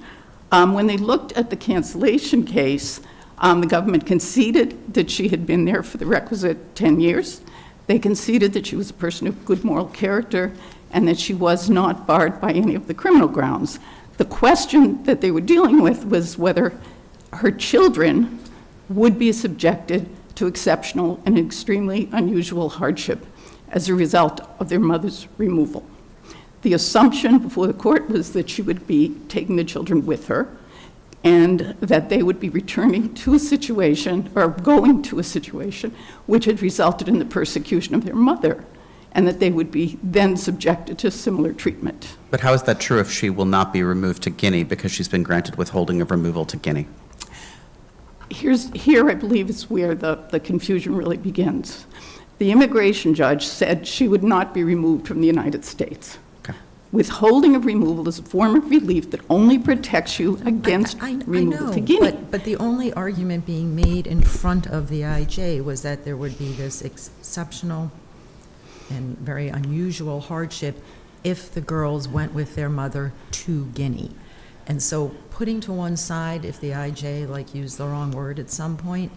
When they looked at the cancellation case, the government conceded that she had been there for the requisite 10 years. They conceded that she was a person of good moral character and that she was not barred by any of the criminal grounds. The question that they were dealing with was whether her children would be subjected to exceptional and extremely unusual hardship as a result of their mother's removal. The assumption before the court was that she would be taking the children with her and that they would be returning to a situation or going to a situation which had resulted in the persecution of their mother, and that they would be then subjected to similar treatment. But how is that true if she will not be removed to Guinea because she's been granted withholding of removal to Guinea? Here, I believe, is where the confusion really begins. The immigration judge said she would not be removed from the United States. Okay. Withholding of removal is a form of relief that only protects you against I removal know, to Guinea. but the only argument being made in front of the IJ was that there would be this exceptional and very unusual hardship if the girls went with their mother to Guinea. And so putting to one side, if the IJ, like, used the wrong word at some point,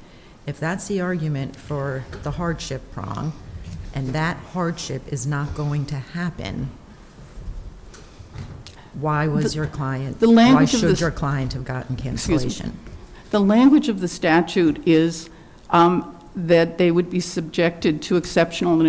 if that's the argument for the hardship prong, and that hardship is not going to happen, why was your client, the why language of should this- your client have gotten cancellation? The language of the statute is that they would be subjected to exceptional and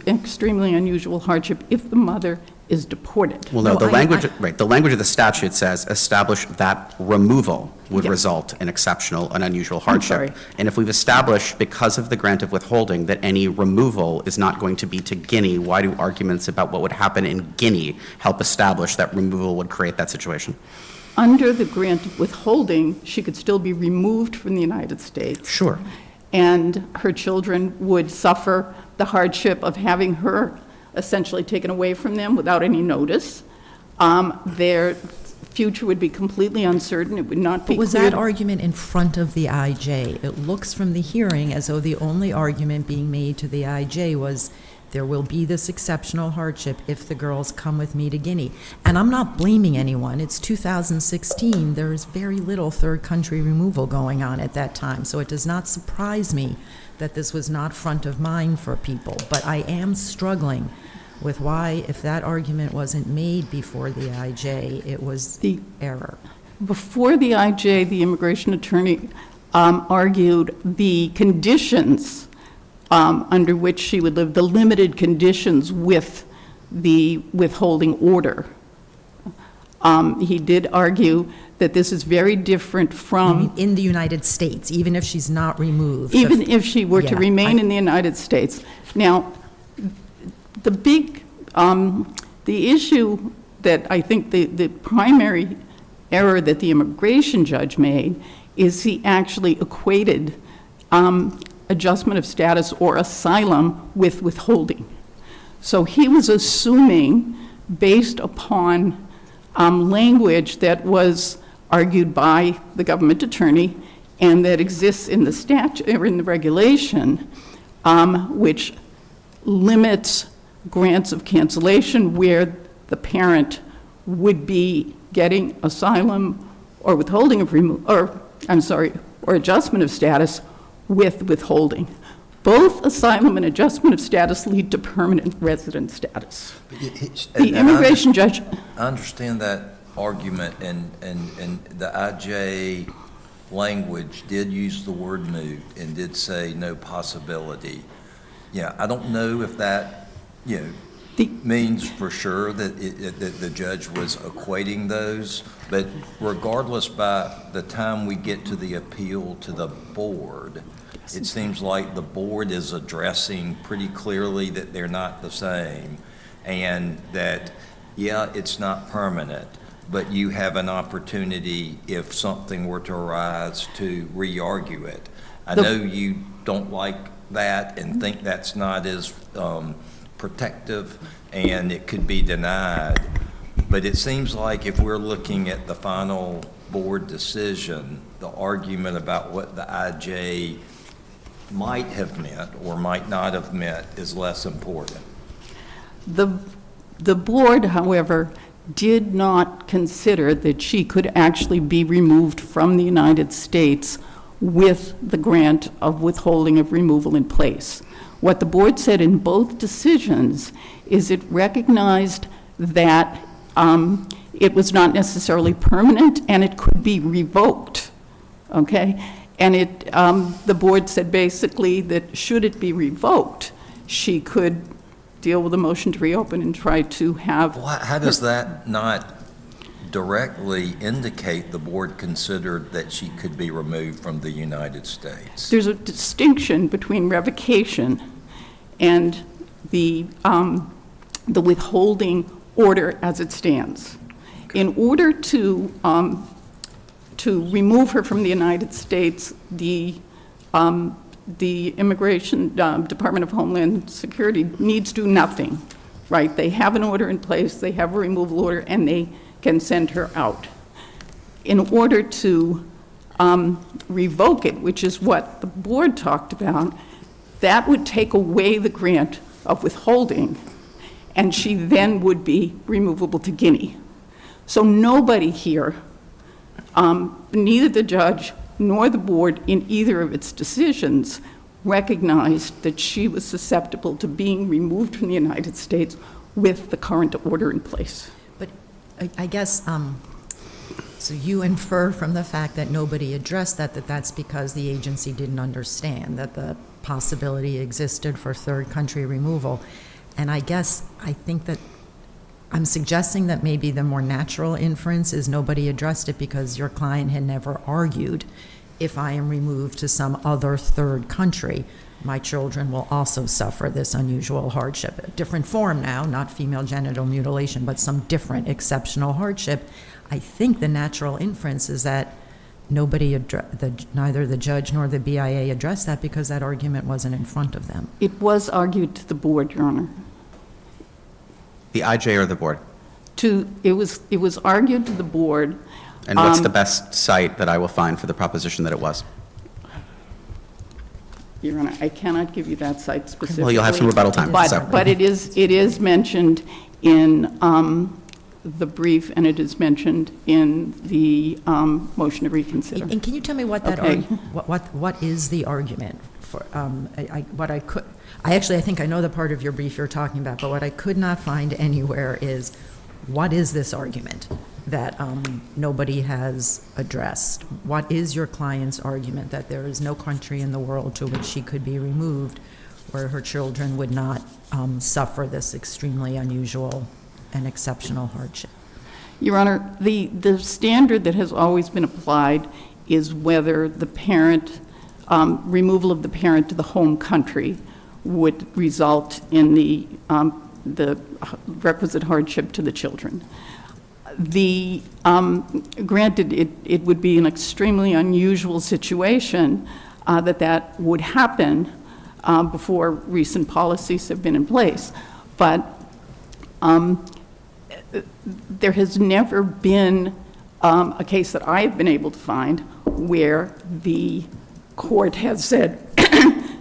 extremely unusual hardship if the mother is deported. Well, no, No, the I- language, I- right, the language of the statute says establish that removal would Yes. result in exceptional and unusual sorry. hardship. And if we've established, because of the grant of withholding, that any removal is not going to be to Guinea, why do arguments about what would happen in Guinea help establish that removal would create that situation? Under the grant of withholding, she could still be removed from the United States. Sure. And her children would suffer the hardship of having her essentially taken away from them without any notice. Their future would be completely uncertain. It would not be But was clear. that argument in front of the IJ? It looks from the hearing as though the only argument being made to the IJ was there will be this exceptional hardship if the girls come with me to Guinea. And I'm not blaming anyone. It's 2016. There is very little third country removal going on at that time. So it does not surprise me that this was not front of mind for people. But I am struggling with why, if that argument wasn't made before the IJ, it was The- error. Before the IJ, the immigration attorney argued the conditions under which she would live, the limited conditions with the withholding order. He did argue that this is very different from, In the United States, even if she's not removed. even if she were to Yeah, remain I- in the United States. Now, the issue that I think the primary error that the immigration judge made is he actually equated adjustment of status or asylum with withholding. So he was assuming, based upon language that was argued by the government attorney and that exists in the statute or in the regulation, which limits grants of cancellation where the parent would be getting asylum or withholding of or adjustment of status with withholding. Both asylum and adjustment of status lead to permanent resident status. The immigration judge, I understand that argument, and the IJ language did use the word moot and did say no possibility. Yeah, I don't know if that, means for sure that that the judge was equating those, but regardless, by the time we get to the appeal to the board, it seems like the board is addressing pretty clearly that they're not the same, and that, yeah, it's not permanent, but you have an opportunity, if something were to arise, to re-argue it. I know you don't like that and think that's not as protective, and it could be denied. But it seems like if we're looking at the final board decision, the argument about what the IJ might have meant or might not have meant is less important. The board, however, did not consider that she could actually be removed from the United States with the grant of withholding of removal in place. What the board said in both decisions is it recognized that it was not necessarily permanent and it could be revoked, okay? And the board said basically that should it be revoked, she could deal with a motion to reopen and try to have... Well, how does that not directly indicate the board considered that she could be removed from the United States? There's a distinction between revocation and the withholding order as it stands. In order to remove her from the United States, the Immigration Department of Homeland Security needs to do nothing, right? They have an order in place, they have a removal order, and they can send her out. In order to revoke it, which is what the board talked about, that would take away the grant of withholding, and she then would be removable to Guinea. So nobody here, neither the judge nor the board in either of its decisions, recognized that she was susceptible to being removed from the United States with the current order in place. But I guess, so you infer from the fact that nobody addressed that that's because the agency didn't understand that the possibility existed for third country removal. And I guess I think that I'm suggesting that maybe the more natural inference is nobody addressed it because your client had never argued, if I am removed to some other third country, my children will also suffer this unusual hardship. A different form now, not female genital mutilation, but some different exceptional hardship. I think the natural inference is that nobody, neither the judge nor the BIA addressed that because that argument wasn't in front of them. It was argued to the board, Your Honor. The IJ or the board? It was argued to the board. And what's the best site that I will find for the proposition that it was? Your Honor, I cannot give you that site specifically. Well, you'll have some rebuttal time. But it is mentioned in the brief, and it is mentioned in the motion to reconsider. And can you tell me what that Okay. what is the argument for? I think I know the part of your brief you're talking about, but what I could not find anywhere is what is this argument that nobody has addressed? What is your client's argument that there is no country in the world to which she could be removed where her children would not suffer this extremely unusual and exceptional hardship? Your Honor, the standard that has always been applied is whether the parent, removal of the parent to the home country would result in the requisite hardship to the children. Granted, it would be an extremely unusual situation that would happen before recent policies have been in place, but there has never been a case that I have been able to find where the court has said,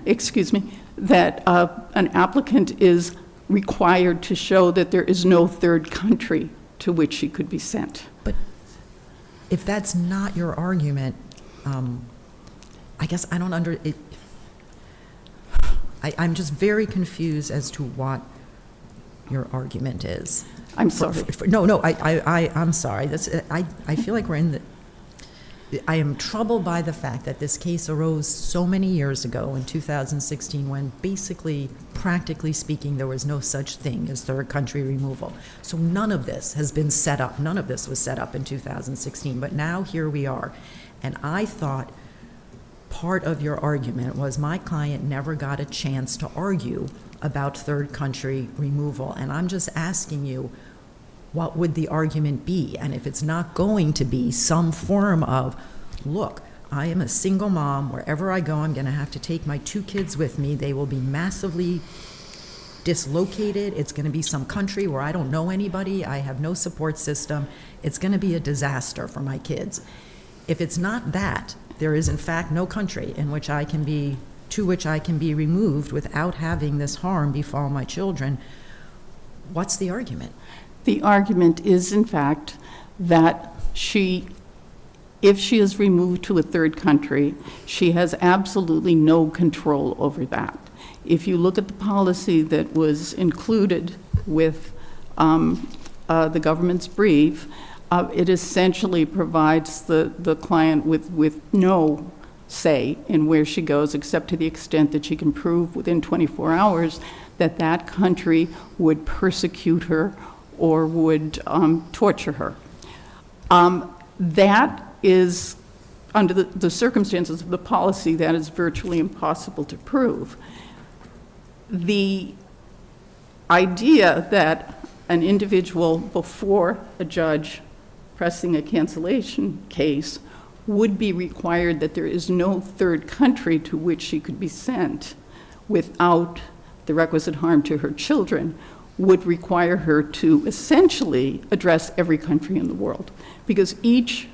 excuse me, that an applicant is required to show that there is no third country to which she could be sent. But if that's not your argument, I guess I don't I'm just very confused as to what your argument is. I'm sorry. No, I'm sorry. I feel like we're in the, I am troubled by the fact that this case arose so many years ago in 2016 when basically, practically speaking, there was no such thing as third country removal. So none of this has been set up. None of this was set up in 2016, but now here we are. And I thought part of your argument was my client never got a chance to argue about third country removal. And I'm just asking you, what would the argument be? And if it's not going to be some form of, look, I am a single mom, wherever I go, I'm going to have to take my 2 kids with me. They will be massively dislocated. It's going to be some country where I don't know anybody. I have no support system. It's going to be a disaster for my kids. If it's not that, there is in fact no country in which I can be, to which I can be removed without having this harm befall my children. What's the argument? The argument is, in fact, that if she is removed to a third country, she has absolutely no control over that. If you look at the policy that was included with the government's brief, it essentially provides the client with no say in where she goes, except to the extent that she can prove within 24 hours that that country would persecute her or would torture her. That is, under the circumstances of the policy, that is virtually impossible to prove. The idea that an individual before a judge pressing a cancellation case would be required that there is no third country to which she could be sent without the requisite harm to her children would require her to essentially address every country in the world, because each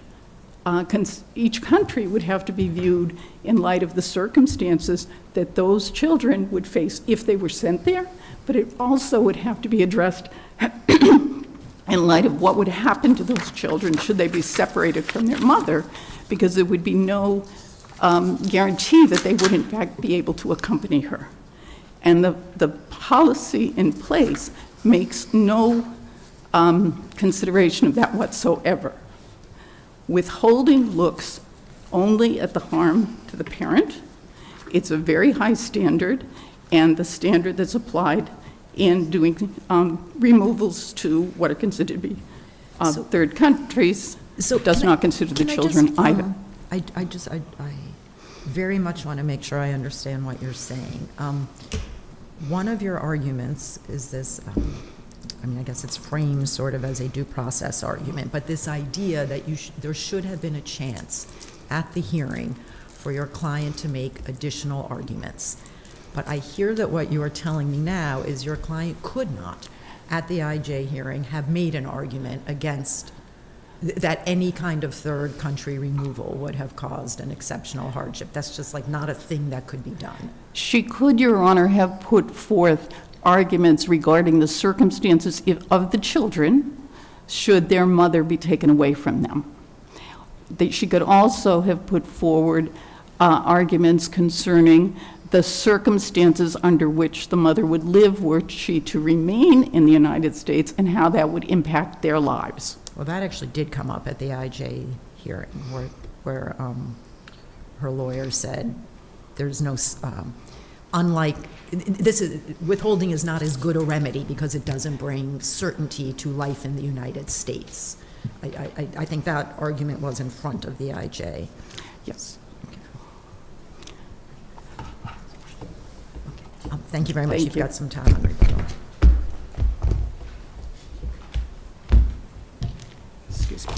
country would have to be viewed in light of the circumstances that those children would face if they were sent there, but it also would have to be addressed in light of what would happen to those children should they be separated from their mother, because there would be no guarantee that they would in fact be able to accompany her. And the policy in place makes no consideration of that whatsoever. Withholding looks only at the harm to the parent. It's a very high standard, and the standard that's applied in doing removals to what are considered to be third countries does not consider the children either. I very much want to make sure I understand what you're saying. One of your arguments is this, I guess it's framed sort of as a due process argument, but this idea that there should have been a chance at the hearing for your client to make additional arguments. But I hear that what you are telling me now is your client could not, at the IJ hearing, have made an argument against that any kind of third country removal would have caused an exceptional hardship. That's just like not a thing that could be done. She could, Your Honor, have put forth arguments regarding the circumstances of the children should their mother be taken away from them. She could also have put forward arguments concerning the circumstances under which the mother would live were she to remain in the United States and how that would impact their lives. Well, that actually did come up at the IJ hearing where her lawyer said there's no, withholding is not as good a remedy because it doesn't bring certainty to life in the United States. I think that argument was in front of the IJ. Yes. Thank you very much. Thank You've got some time on rebuttal. Excuse me.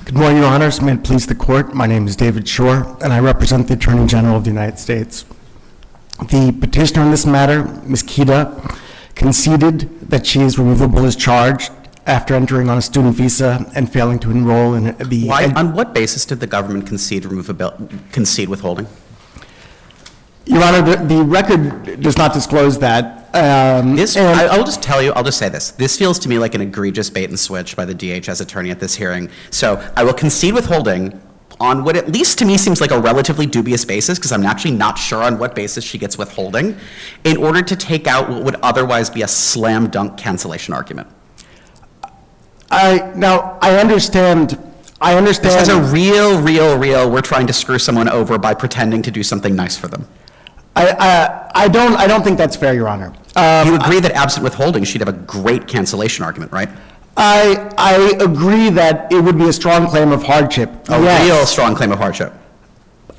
Good morning, Your Honors. May it please the Court. My name is David Shore, and I represent the Attorney General of the United States. The petitioner in this matter, Ms. Kita, conceded that she is removable as charged after entering on a student visa and failing to enroll in the... On what basis did the government concede withholding? Your Honor, the record does not disclose that. I'll just tell you, I'll just say this. This feels to me like an egregious bait and switch by the DHS attorney at this hearing. So I will concede withholding on what at least to me seems like a relatively dubious basis, because I'm actually not sure on what basis she gets withholding, in order to take out what would otherwise be a slam dunk cancellation argument. I understand. This is a real, we're trying to screw someone over by pretending to do something nice for them. I don't think that's fair, Your Honor. You agree that absent withholding, she'd have a great cancellation argument, right? I agree that it would be a strong claim of hardship. A Yes. real strong claim of hardship.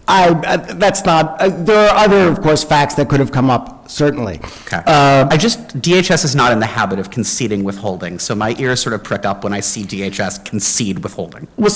That's not, there are other, of course, facts that could have come up, certainly. Okay. DHS is not in the habit of conceding withholding, so my ears sort of prick up when I see DHS concede withholding. Well,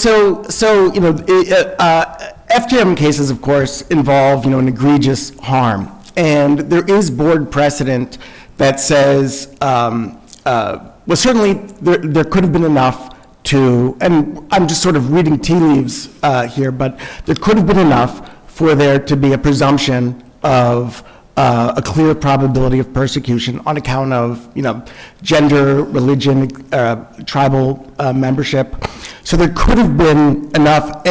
FGM cases, of course, involve, an egregious harm. And there is board precedent that says, well, certainly there could have been enough to, and I'm just sort of reading tea leaves here, but there could have been enough for there to be a presumption of a clear probability of persecution on account of, gender, religion, tribal membership. So there could have been enough,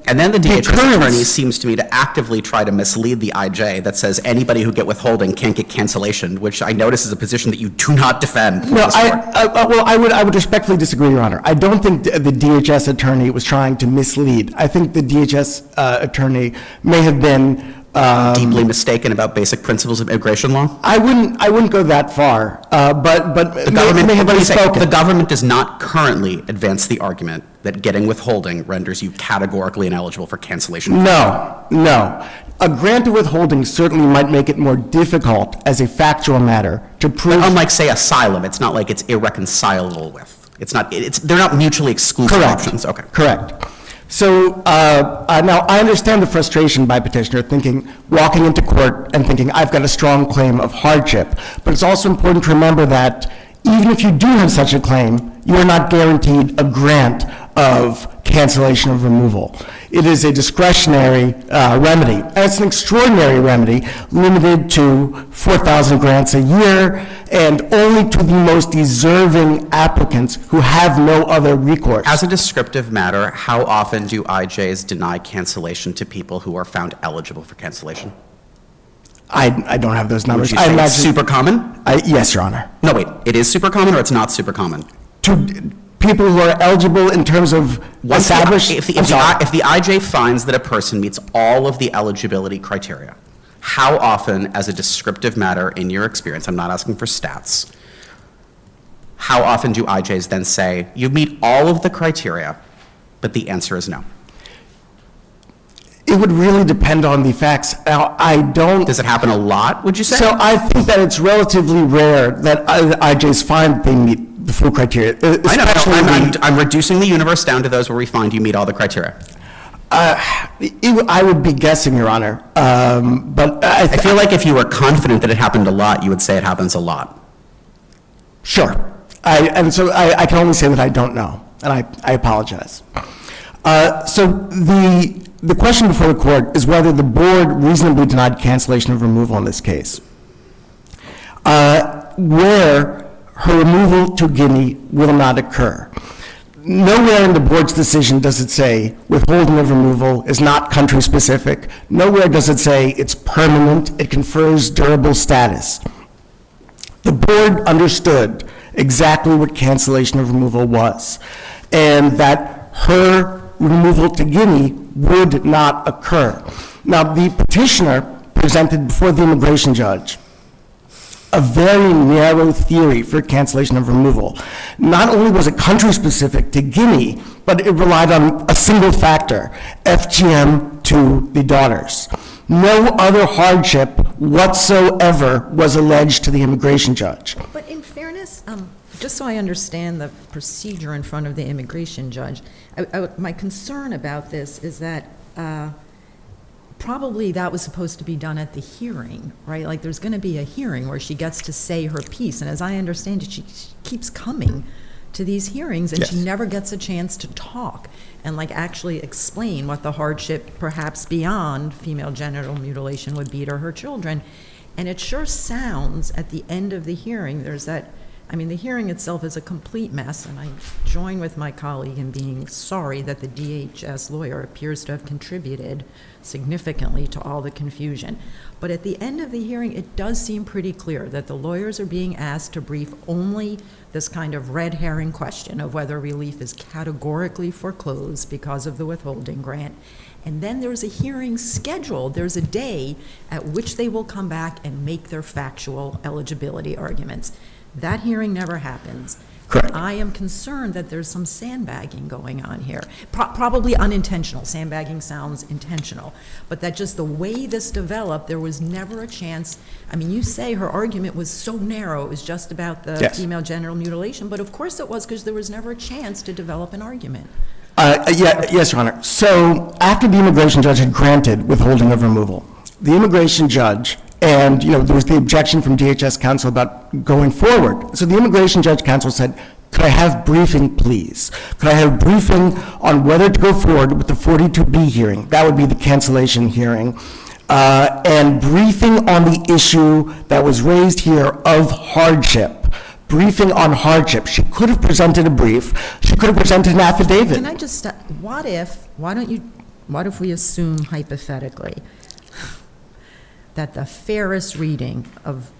And then the DHS attorney seems to me to actively try to mislead the IJ that says anybody who get withholding can't get cancellation, which I notice is a position that you do not defend. No, I would respectfully disagree, Your Honor. I don't think the DHS attorney was trying to mislead. I think the DHS attorney may have been deeply mistaken about basic principles of immigration law? I wouldn't go that far, but The government, may have misspoken. the government does not currently advance the argument that getting withholding renders you categorically ineligible for cancellation. No. A grant of withholding certainly might make it more difficult as a factual matter to prove. Unlike, say, asylum, it's not like it's irreconcilable with. They're not mutually exclusive options. Okay. Correct. So now I understand the frustration by petitioner walking into court and thinking, I've got a strong claim of hardship. But it's also important to remember that even if you do have such a claim, you are not guaranteed a grant of cancellation of removal. It is a discretionary remedy, and it's an extraordinary remedy limited to 4,000 grants a year and only to the most deserving applicants who have no other recourse. As a descriptive matter, how often do IJs deny cancellation to people who are found eligible for cancellation? I don't have those numbers. Would you say it's super common? Yes, Your Honor. No, wait, it is super common or it's not super common? To people who are eligible in terms of established. If the IJ finds that a person meets all of the eligibility criteria, how often, as a descriptive matter in your experience, I'm not asking for stats, how often do IJs then say, you meet all of the criteria, but the answer is no? It would really depend on the facts. Now, I don't. Does it happen a lot, would you say? So I think that it's relatively rare that IJs find they meet the full criteria. I know. I'm reducing the universe down to those where we find you meet all the criteria. I would be guessing, Your Honor, but I feel like if you were confident that it happened a lot, you would say it happens a lot. Sure. And so I can only say that I don't know, and I apologize. So the question before the court is whether the board reasonably denied cancellation of removal in this case, where her removal to Guinea will not occur. Nowhere in the board's decision does it say withholding of removal is not country-specific. Nowhere does it say it's permanent, it confers durable status. The board understood exactly what cancellation of removal was, and that her removal to Guinea would not occur. Now, the petitioner presented before the immigration judge a very narrow theory for cancellation of removal. Not only was it country-specific to Guinea, but it relied on a single factor, FGM to the daughters. No other hardship whatsoever was alleged to the immigration judge. But in fairness, just so I understand the procedure in front of the immigration judge, my concern about this is that probably that was supposed to be done at the hearing, right? Like, there's going to be a hearing where she gets to say her piece, and as I understand it, she keeps coming to these hearings, and she never gets a chance to talk and, like, actually explain what the hardship, perhaps beyond female genital mutilation, would be to her children. And it sure sounds, at the end of the hearing, there's that I mean, the hearing itself is a complete mess, and I join with my colleague in being sorry that the DHS lawyer appears to have contributed significantly to all the confusion. But at the end of the hearing, it does seem pretty clear that the lawyers are being asked to brief only this kind of red herring question of whether relief is categorically foreclosed because of the withholding grant. And then there's a hearing scheduled. There's a day at which they will come back and make their factual eligibility arguments. That hearing never happens. Correct. I am concerned that there's some sandbagging going on here. Probably unintentional. Sandbagging sounds intentional. But that just the way this developed, there was never a chance. I mean, you say her argument was so narrow, it was just about the Yes. female genital mutilation, but of course it was, because there was never a chance to develop an argument. Yes, Your Honor. So after the immigration judge had granted withholding of removal, the immigration judge, and, there was the objection from DHS counsel about going forward. So the immigration judge counsel said, could I have briefing, please? Could I have briefing on whether to go forward with the 42B hearing? That would be the cancellation hearing. And briefing on the issue that was raised here of hardship. Briefing on hardship. She could have presented a brief. She could have presented an affidavit. Can I just, what if we assume hypothetically that the fairest reading of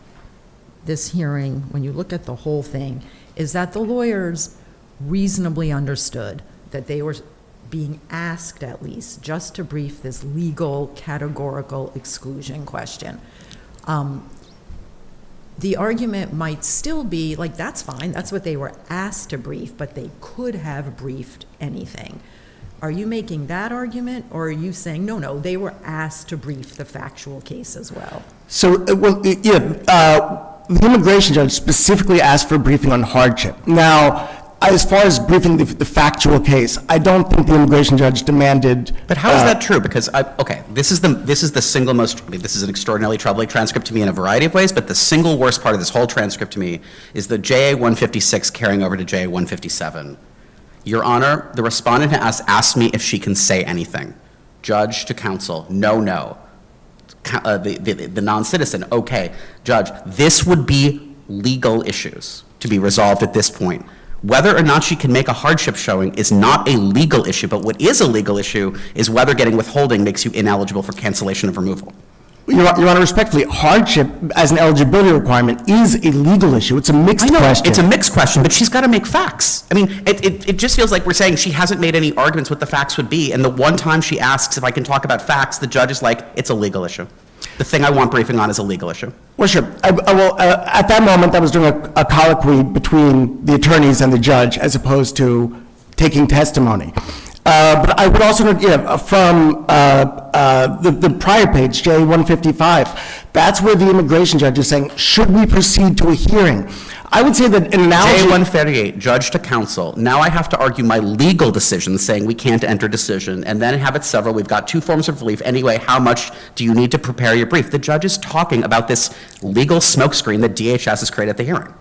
this hearing, when you look at the whole thing, is that the lawyers reasonably understood that they were being asked, at least, just to brief this legal categorical exclusion question. The argument might still be, like, that's fine, that's what they were asked to brief, but they could have briefed anything. Are you making that argument, or are you saying, no, they were asked to brief the factual case as well? So, the immigration judge specifically asked for a briefing on hardship. Now, as far as briefing the factual case, I don't think the immigration judge demanded. But how is that true? Because, this is the single most, this is an extraordinarily troubling transcript to me in a variety of ways, but the single worst part of this whole transcript to me is the JA 156 carrying over to JA 157. Your Honor, the respondent has asked me if she can say anything. Judge to counsel, no. The non-citizen, okay. Judge, this would be legal issues to be resolved at this point. Whether or not she can make a hardship showing is not a legal issue, but what is a legal issue is whether getting withholding makes you ineligible for cancellation of removal. Your Honor, respectfully, hardship as an eligibility requirement is a legal issue. It's a mixed question. It's a mixed question, but she's got to make facts. I mean, it just feels like we're saying she hasn't made any arguments what the facts would be, and the one time she asks if I can talk about facts, the judge is like, it's a legal issue. The thing I want briefing on is a legal issue. Well, sure. At that moment, I was doing a colloquy between the attorneys and the judge as opposed to taking testimony. But I would also note, from the prior page, J155, that's where the immigration judge is saying, should we proceed to a hearing? I would say that an analogy. J138, judge to counsel. Now I have to argue my legal decision saying we can't enter decision, and then have it several. We've got two forms of relief. Anyway, how much do you need to prepare your brief? The judge is talking about this legal smokescreen that DHS has created at the hearing.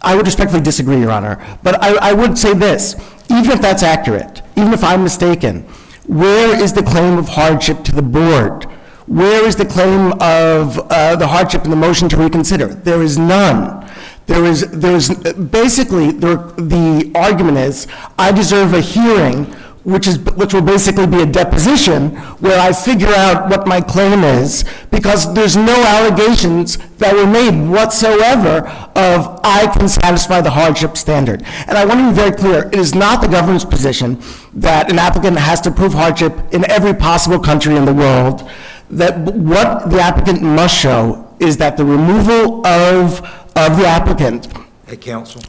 I would respectfully disagree, Your Honor. But I would say this, even if that's accurate, even if I'm mistaken, where is the claim of hardship to the board? Where is the claim of the hardship in the motion to reconsider? There is none. There is basically, the argument is, I deserve a hearing, which will basically be a deposition where I figure out what my claim is, because there's no allegations that were made whatsoever of I can satisfy the hardship standard. And I want to be very clear, it is not the government's position that an applicant has to prove hardship in every possible country in the world. That what the applicant must show is that the removal of the applicant. Hey, counsel?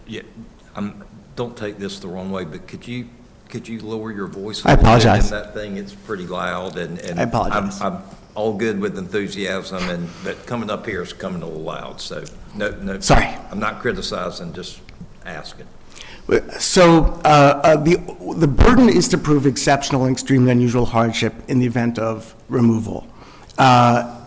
Yeah, don't take this the wrong way, but could you lower your voice a I little bit? apologize. In that thing, it's pretty loud, and I apologize. I'm all good with enthusiasm, but coming up here is coming a little loud, so no. Sorry. I'm not criticizing, just asking. So the burden is to prove exceptional and extremely unusual hardship in the event of removal.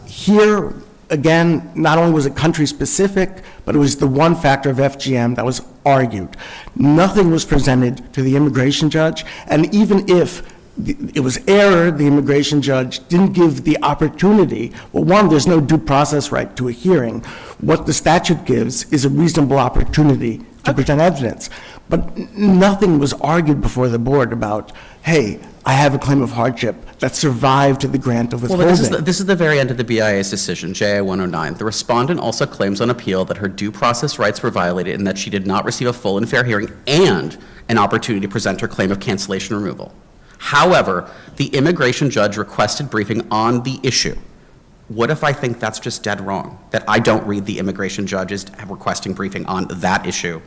Here, again, not only was it country-specific, but it was the one factor of FGM that was argued. Nothing was presented to the immigration judge, and even if it was error. The immigration judge didn't give the opportunity. Well, one, there's no due process right to a hearing. What the statute gives is a reasonable opportunity to present evidence. But nothing was argued before the board about, hey, I have a claim of hardship that survived the grant of Well, withholding. but this is the very end of the BIA's decision, JA 109. The respondent also claims on appeal that her due process rights were violated and that she did not receive a full and fair hearing and an opportunity to present her claim of cancellation removal. However, the immigration judge requested briefing on the issue. What if I think that's just dead wrong? That I don't read the immigration judge as requesting briefing on that issue?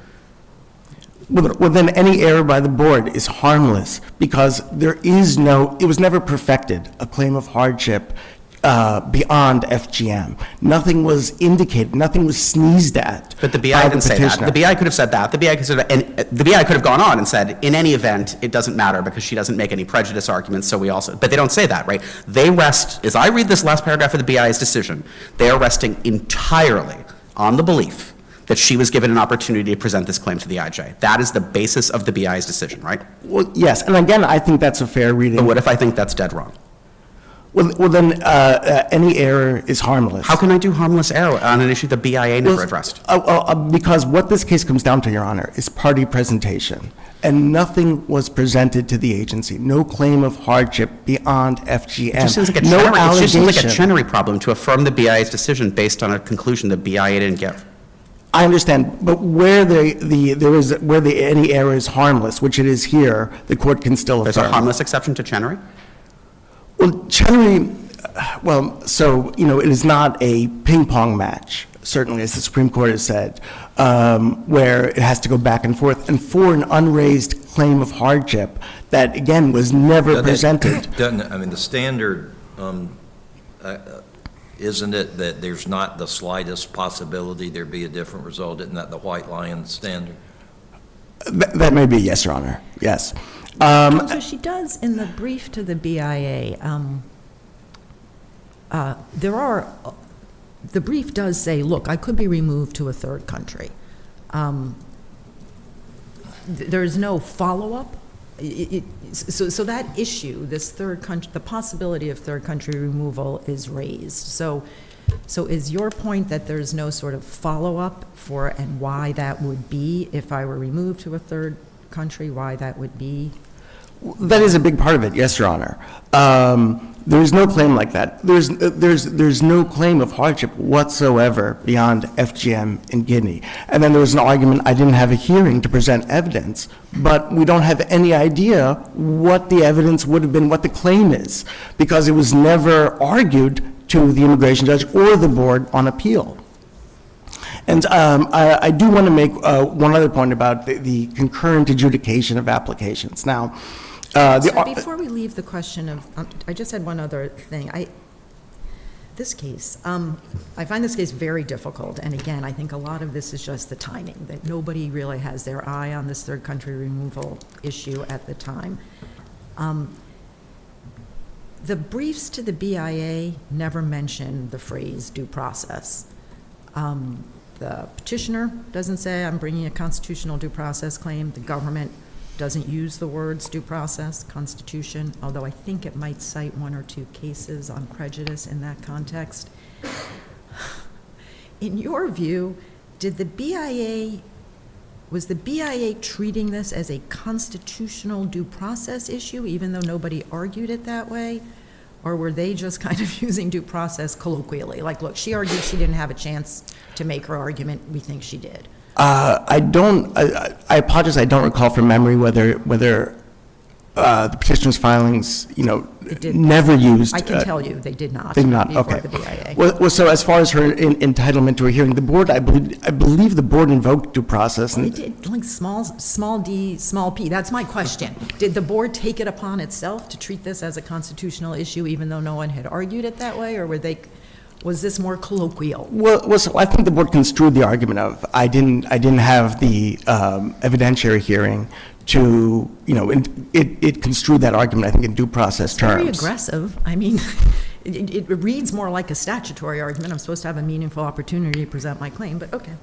Well, then any error by the board is harmless because there is no, it was never perfected, a claim of hardship beyond FGM. Nothing was indicated, nothing was sneezed at. But the BIA by didn't say that. petitioner. The BIA could have said that. The BIA could have gone on and said, in any event, it doesn't matter because she doesn't make any prejudice arguments, so we also, but they don't say that, right? They rest, as I read this last paragraph of the BIA's decision, they are resting entirely on the belief that she was given an opportunity to present this claim to the IJ. That is the basis of the BIA's decision, right? Well, yes, and again, I think that's a fair reading. But what if I think that's dead wrong? Well, then any error is harmless. How can I do harmless error on an issue the BIA never addressed? Because what this case comes down to, Your Honor, is party presentation. And nothing was presented to the agency. No claim of hardship beyond FGM. It just seems like a no Chenery, it just seems like a allegation. Chenery problem to affirm the BIA's decision based on a conclusion the BIA didn't give. I understand, but where any error is harmless, which it is here, the court can still affirm. There's a harmless exception to Chenery? Well, Chenery, so, it is not a ping-pong match, certainly, as the Supreme Court has said, where it has to go back and forth. And for an unraised claim of hardship that, again, was never presented. The standard, isn't it that there's not the slightest possibility there'd be a different result? Isn't that the White Lion standard? That may be, yes, Your Honor, yes. So she does, in the brief to the BIA, the brief does say, look, I could be removed to a third country. There's no follow-up. So that issue, this third country, the possibility of third country removal is raised. So is your point that there's no sort of follow-up for, and why that would be, if I were removed to a third country, why that would be? That is a big part of it, yes, Your Honor. There is no claim like that. There's no claim of hardship whatsoever beyond FGM in Guinea. And then there was an argument, I didn't have a hearing to present evidence, but we don't have any idea what the evidence would have been, what the claim is, because it was never argued to the immigration judge or the board on appeal. And I do want to make one other point about the concurrent adjudication of applications. Now, So before we leave the question of, I just had one other thing. I find this case very difficult, and again, I think a lot of this is just the timing, that nobody really has their eye on this third country removal issue at the time. The briefs to the BIA never mention the phrase due process. The petitioner doesn't say, I'm bringing a constitutional due process claim. The government doesn't use the words due process, constitution, although I think it might cite one or two cases on prejudice in that context. In your view, was the BIA treating this as a constitutional due process issue, even though nobody argued it that way? Or were they just kind of using due process colloquially? Like, look, she argued she didn't have a chance to make her argument. We think she did. I apologize, I don't recall from memory whether the petitioner's filings, never used. I can tell you, they did not. They did not, before okay. the BIA. Well, so as far as her entitlement to a hearing, the board, I believe the board invoked due process. They did, like small d, small p. That's my question. Did the board take it upon itself to treat this as a constitutional issue, even though no one had argued it that way, or was this more colloquial? Well, so I think the board construed the argument of, I didn't have the evidentiary hearing to, it construed that argument, I think, in due process terms. Very aggressive. I mean, it reads more like a statutory argument. I'm supposed to have a meaningful opportunity to present my claim, but okay.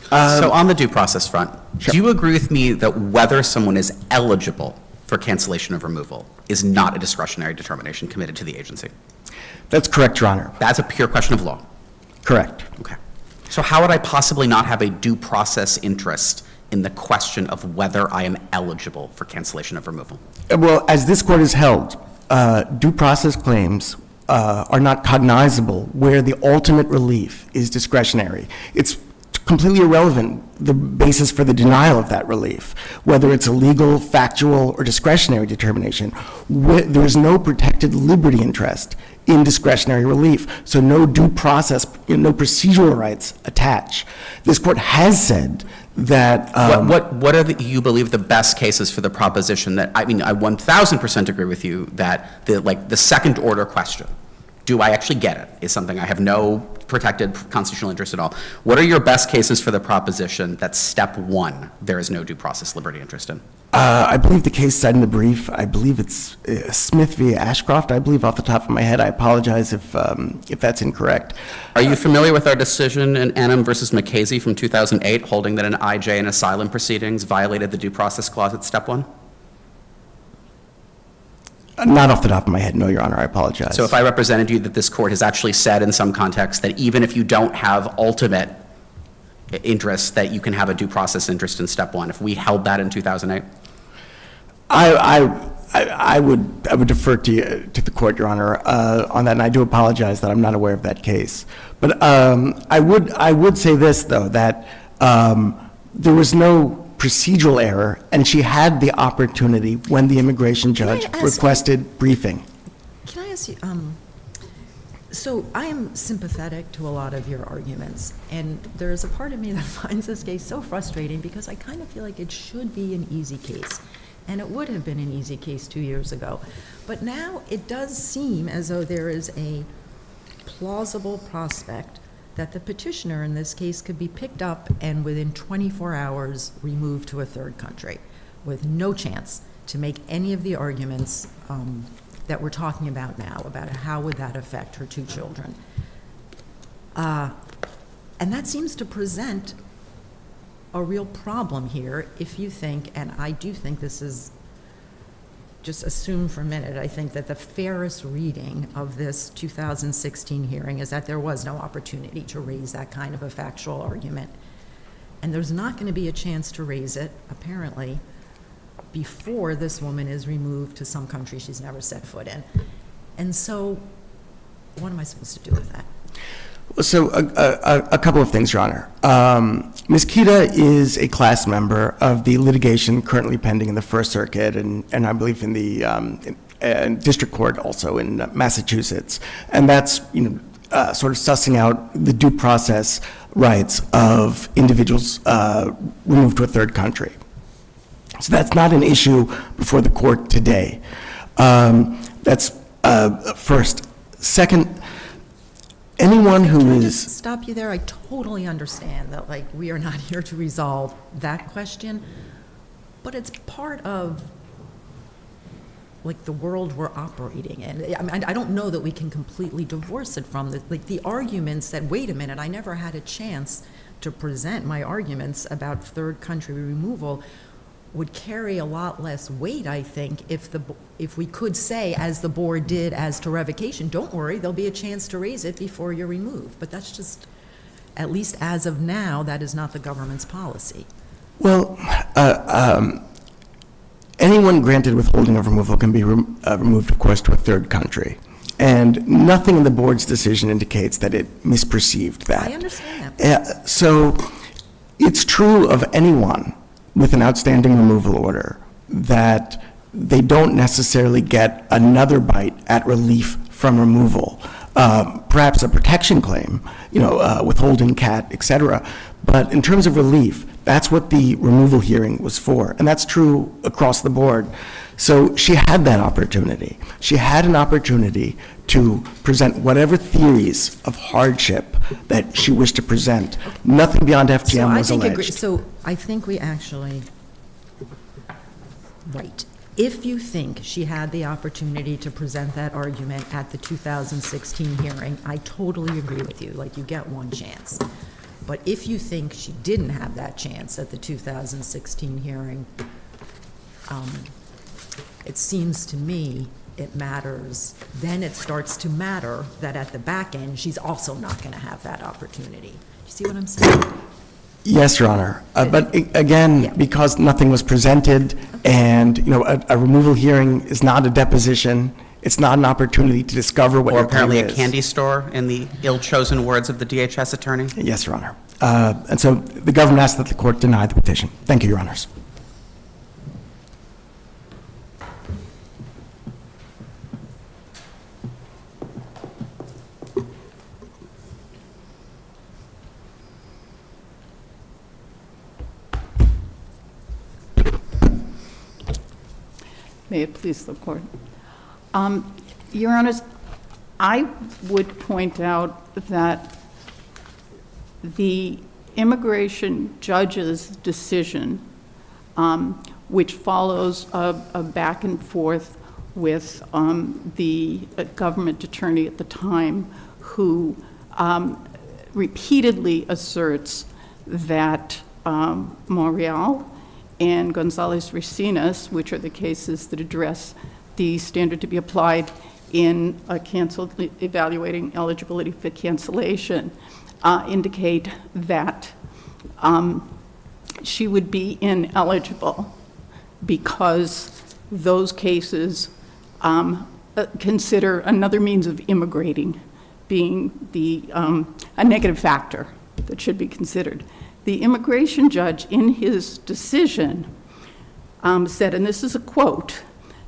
So on the due process front, do you agree with me that whether someone is eligible for cancellation of removal is not a discretionary determination committed to the agency. That's correct, Your Honor. That's a pure question of law. Correct. Okay. So how would I possibly not have a due process interest in the question of whether I am eligible for cancellation of removal? Well, as this court has held, due process claims are not cognizable where the ultimate relief is discretionary. It's completely irrelevant, the basis for the denial of that relief, whether it's a legal, factual, or discretionary determination. There is no protected liberty interest in discretionary relief, so no due process, no procedural rights attach. This court has said that... What are you believe the best cases for the proposition that, I mean, I 1,000% agree with you that the second order question, do I actually get it, is something I have no protected constitutional interest at all. What are your best cases for the proposition that step one, there is no due process liberty interest in? I believe the case cited in the brief, I believe it's Smith v. Ashcroft, I believe off the top of my head. I apologize if that's incorrect. Are you familiar with our decision in Annam versus McCasey from 2008, holding that an IJ in asylum proceedings violated the due process clause at step one? Not off the top of my head, no, Your Honor, I apologize. So if I represented you that this court has actually said in some context that even if you don't have ultimate interest, that you can have a due process interest in step one, if we held that in 2008? I would defer to the court, Your Honor, on that, and I do apologize that I'm not aware of that case. But I would say this, though, that there was no procedural error, and she had the opportunity when the immigration judge requested briefing. Can I ask you, so I am sympathetic to a lot of your arguments, and there's a part of me that finds this case so frustrating because I kind of feel like it should be an easy case, and it would have been an easy case 2 years ago. But now it does seem as though there is a plausible prospect that the petitioner in this case could be picked up and within 24 hours removed to a third country with no chance to make any of the arguments that we're talking about now, about how would that affect her two children. And that seems to present a real problem here if you think, and I do think this is, just assume for a minute, I think that the fairest reading of this 2016 hearing is that there was no opportunity to raise that kind of a factual argument. And there's not going to be a chance to raise it, apparently, before this woman is removed to some country she's never set foot in. And so, what am I supposed to do with that? So a couple of things, Your Honor. Ms. Kita is a class member of the litigation currently pending in the First Circuit and I believe in the district court also in Massachusetts. And that's, sort of sussing out the due process rights of individuals removed to a third country. So that's not an issue before the court today. That's first. Second, anyone who Can I is... just stop you there? I totally understand that, we are not here to resolve that question, but it's part of, the world we're operating in. I mean, I don't know that we can completely divorce it from the arguments that, wait a minute, I never had a chance to present my arguments about third country removal would carry a lot less weight, I think, if we could say, as the board did as to revocation, don't worry, there'll be a chance to raise it before you're removed. But that's just, at least as of now, that is not the government's policy. Well, anyone granted withholding of removal can be removed, of course, to a third country. And nothing in the board's decision indicates that it misperceived that. I understand that. So it's true of anyone with an outstanding removal order that they don't necessarily get another bite at relief from removal. Perhaps a protection claim, withholding CAT, et cetera. But in terms of relief, that's what the removal hearing was for. And that's true across the board. So she had that opportunity. She had an opportunity to present whatever theories of hardship that she wished to present. Nothing beyond FGM was alleged. So I think we actually, right. If you think she had the opportunity to present that argument at the 2016 hearing, I totally agree with you, you get one chance. But if you think she didn't have that chance at the 2016 hearing, it seems to me it matters, then it starts to matter that at the back end, she's also not going to have that opportunity. Do you see what I'm saying? Yes, Your Honor. But Yeah. again, because nothing was presented, and, you know, a removal hearing is not a deposition, it's not an opportunity to discover what Or your claim apparently a is. candy store, in the ill-chosen words of the DHS attorney? Yes, Your Honor. And so the government asks that the court deny the petition. Thank you, Your Honors. May it please the court. Your Honors, I would point out that the immigration judge's decision, which follows a back and forth with the government attorney at the time, who repeatedly asserts that Montreal and Gonzalez-Recinas, which are the cases that address the standard to be applied in evaluating eligibility for cancellation, indicate that she would be ineligible because those cases consider another means of immigrating being a negative factor that should be considered. The immigration judge, in his decision, said, and this is a quote,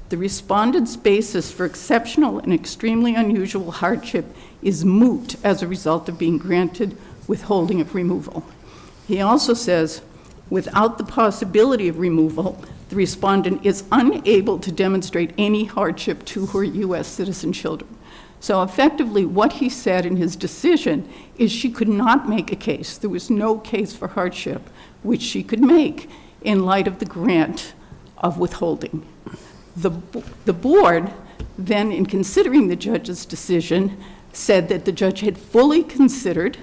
"The respondent's basis for exceptional and extremely unusual hardship is moot as a result of being granted withholding of removal." He also says, "Without the possibility of removal, the respondent is unable to demonstrate any hardship to her U.S. citizen children." So effectively, what he said in his decision is she could not make a case. There was no case for hardship which she could make in light of the grant of withholding. The board then, in considering the judge's decision, said that the judge had fully considered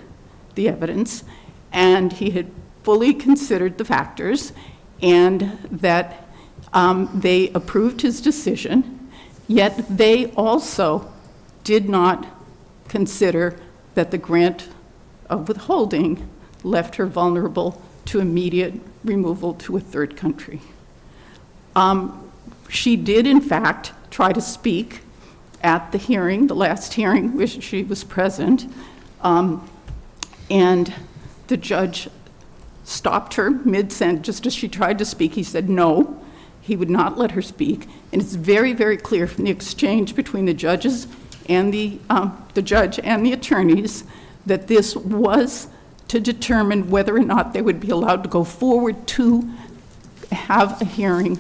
the evidence and he had fully considered the factors, and that they approved his decision, yet they also did not consider that the grant of withholding left her vulnerable to immediate removal to a third country. She did, in fact, try to speak at the hearing, the last hearing, which she was present, and the judge stopped her mid-sentence just as she tried to speak. He said no, he would not let her speak, and it's very, very clear from the exchange between the judges and the judge and the attorneys that this was to determine whether or not they would be allowed to go forward to have a hearing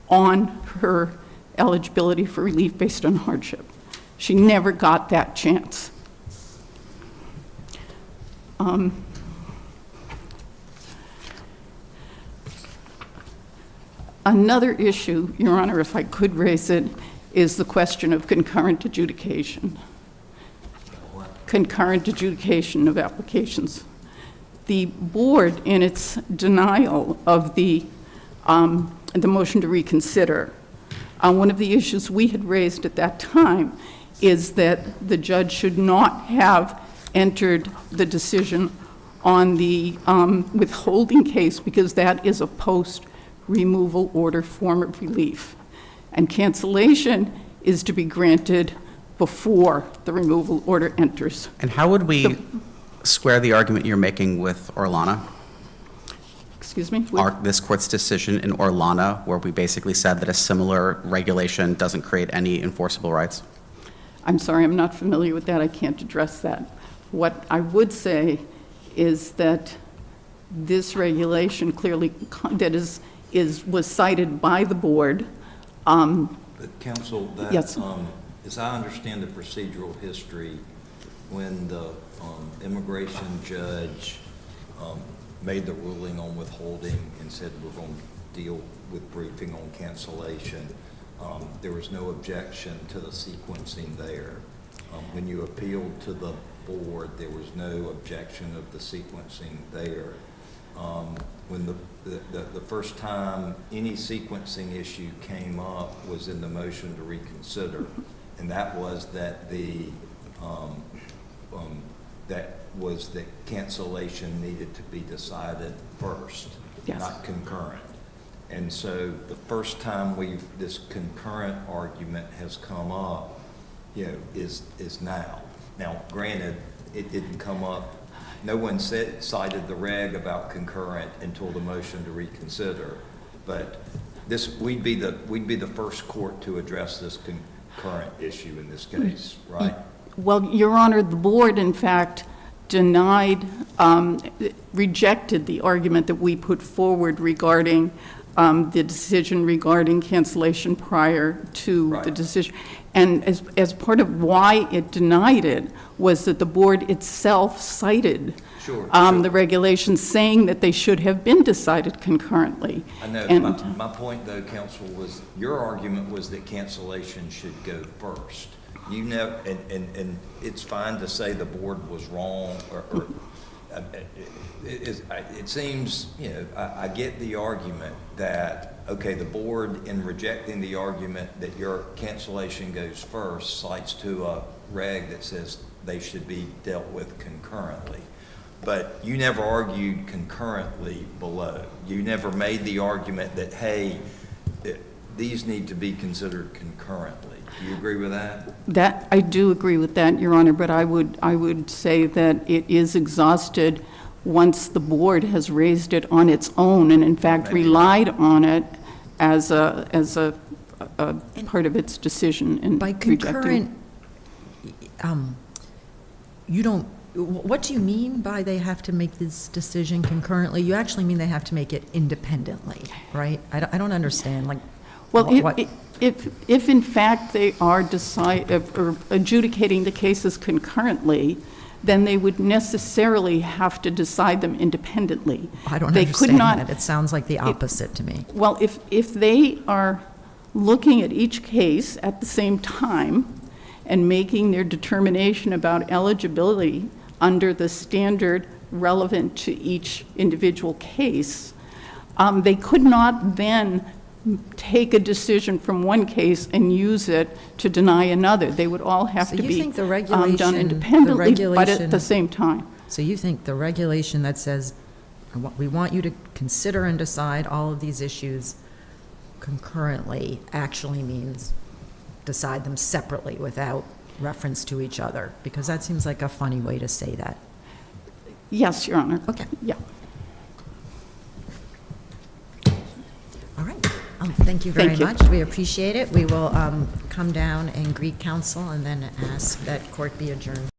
on her eligibility for relief based on hardship. She never got that chance. Another issue, Your Honor, if I could raise it, is the question of concurrent adjudication. Concurrent adjudication of applications. The board, in its denial of the motion to reconsider, one of the issues we had raised at that time is that the judge should not have entered the decision on the withholding case because that is a post-removal order form of relief. And cancellation is to be granted before the removal order enters. And how would we square the argument you're making with Orlana? Excuse me? This court's decision in Orlana, where we basically said that a similar regulation doesn't create any enforceable rights? I'm sorry, I'm not familiar with that. I can't address that. What I would say is that this regulation clearly that was cited by the board. But counsel, that, Yes. as I understand the procedural history, when the immigration judge made the ruling on withholding and said we're going to deal with briefing on cancellation, there was no objection to the sequencing there. When you appealed to the board, there was no objection of the sequencing there. when the first time any sequencing issue came up was in the motion to reconsider, and that was that that cancellation needed to be decided first, Yes. not concurrent. And so the first time this concurrent argument has come up, is now. Now, granted, it didn't come up, no one cited the reg about concurrent until the motion to reconsider, but we'd be the first court to address this concurrent issue in this case, right? Well, Your Honor, the board, in fact, rejected the argument that we put forward regarding the decision regarding cancellation prior to the decision. And as part of why it denied it was that the board itself cited the regulations saying that they should have been decided concurrently. I know. And My point, though, counsel, was your argument was that cancellation should go first. And it's fine to say the board was wrong, or it seems, I get the argument that, okay, the board, in rejecting the argument that your cancellation goes first, cites to a reg that says they should be dealt with concurrently. But you never argued concurrently below. You never made the argument that, hey, these need to be considered concurrently. Do you agree with that? I do agree with that, Your Honor, but I would say that it is exhausted once the board has raised it on its own and in fact relied on it as a part of its decision in By rejecting. concurrent, what do you mean by they have to make this decision concurrently? You actually mean they have to make it independently, right? I don't understand, like, Well, what? if in fact they are adjudicating the cases concurrently, then they would necessarily have to decide them independently. I don't They could understand not- that. It sounds like the opposite to me. Well, if they are looking at each case at the same time and making their determination about eligibility under the standard relevant to each individual case, they could not then take a decision from one case and use it to deny another. They would all have So to you be think the done regulation- independently, but at the same time. So you think the regulation that says, we want you to consider and decide all of these issues concurrently actually means decide them separately without reference to each other? Because that seems like a funny way to say that. Yes, Your Honor. Okay. Yeah. All right. Thank you very Thank you. much. We appreciate it. We will come down and greet counsel and then ask that court be adjourned.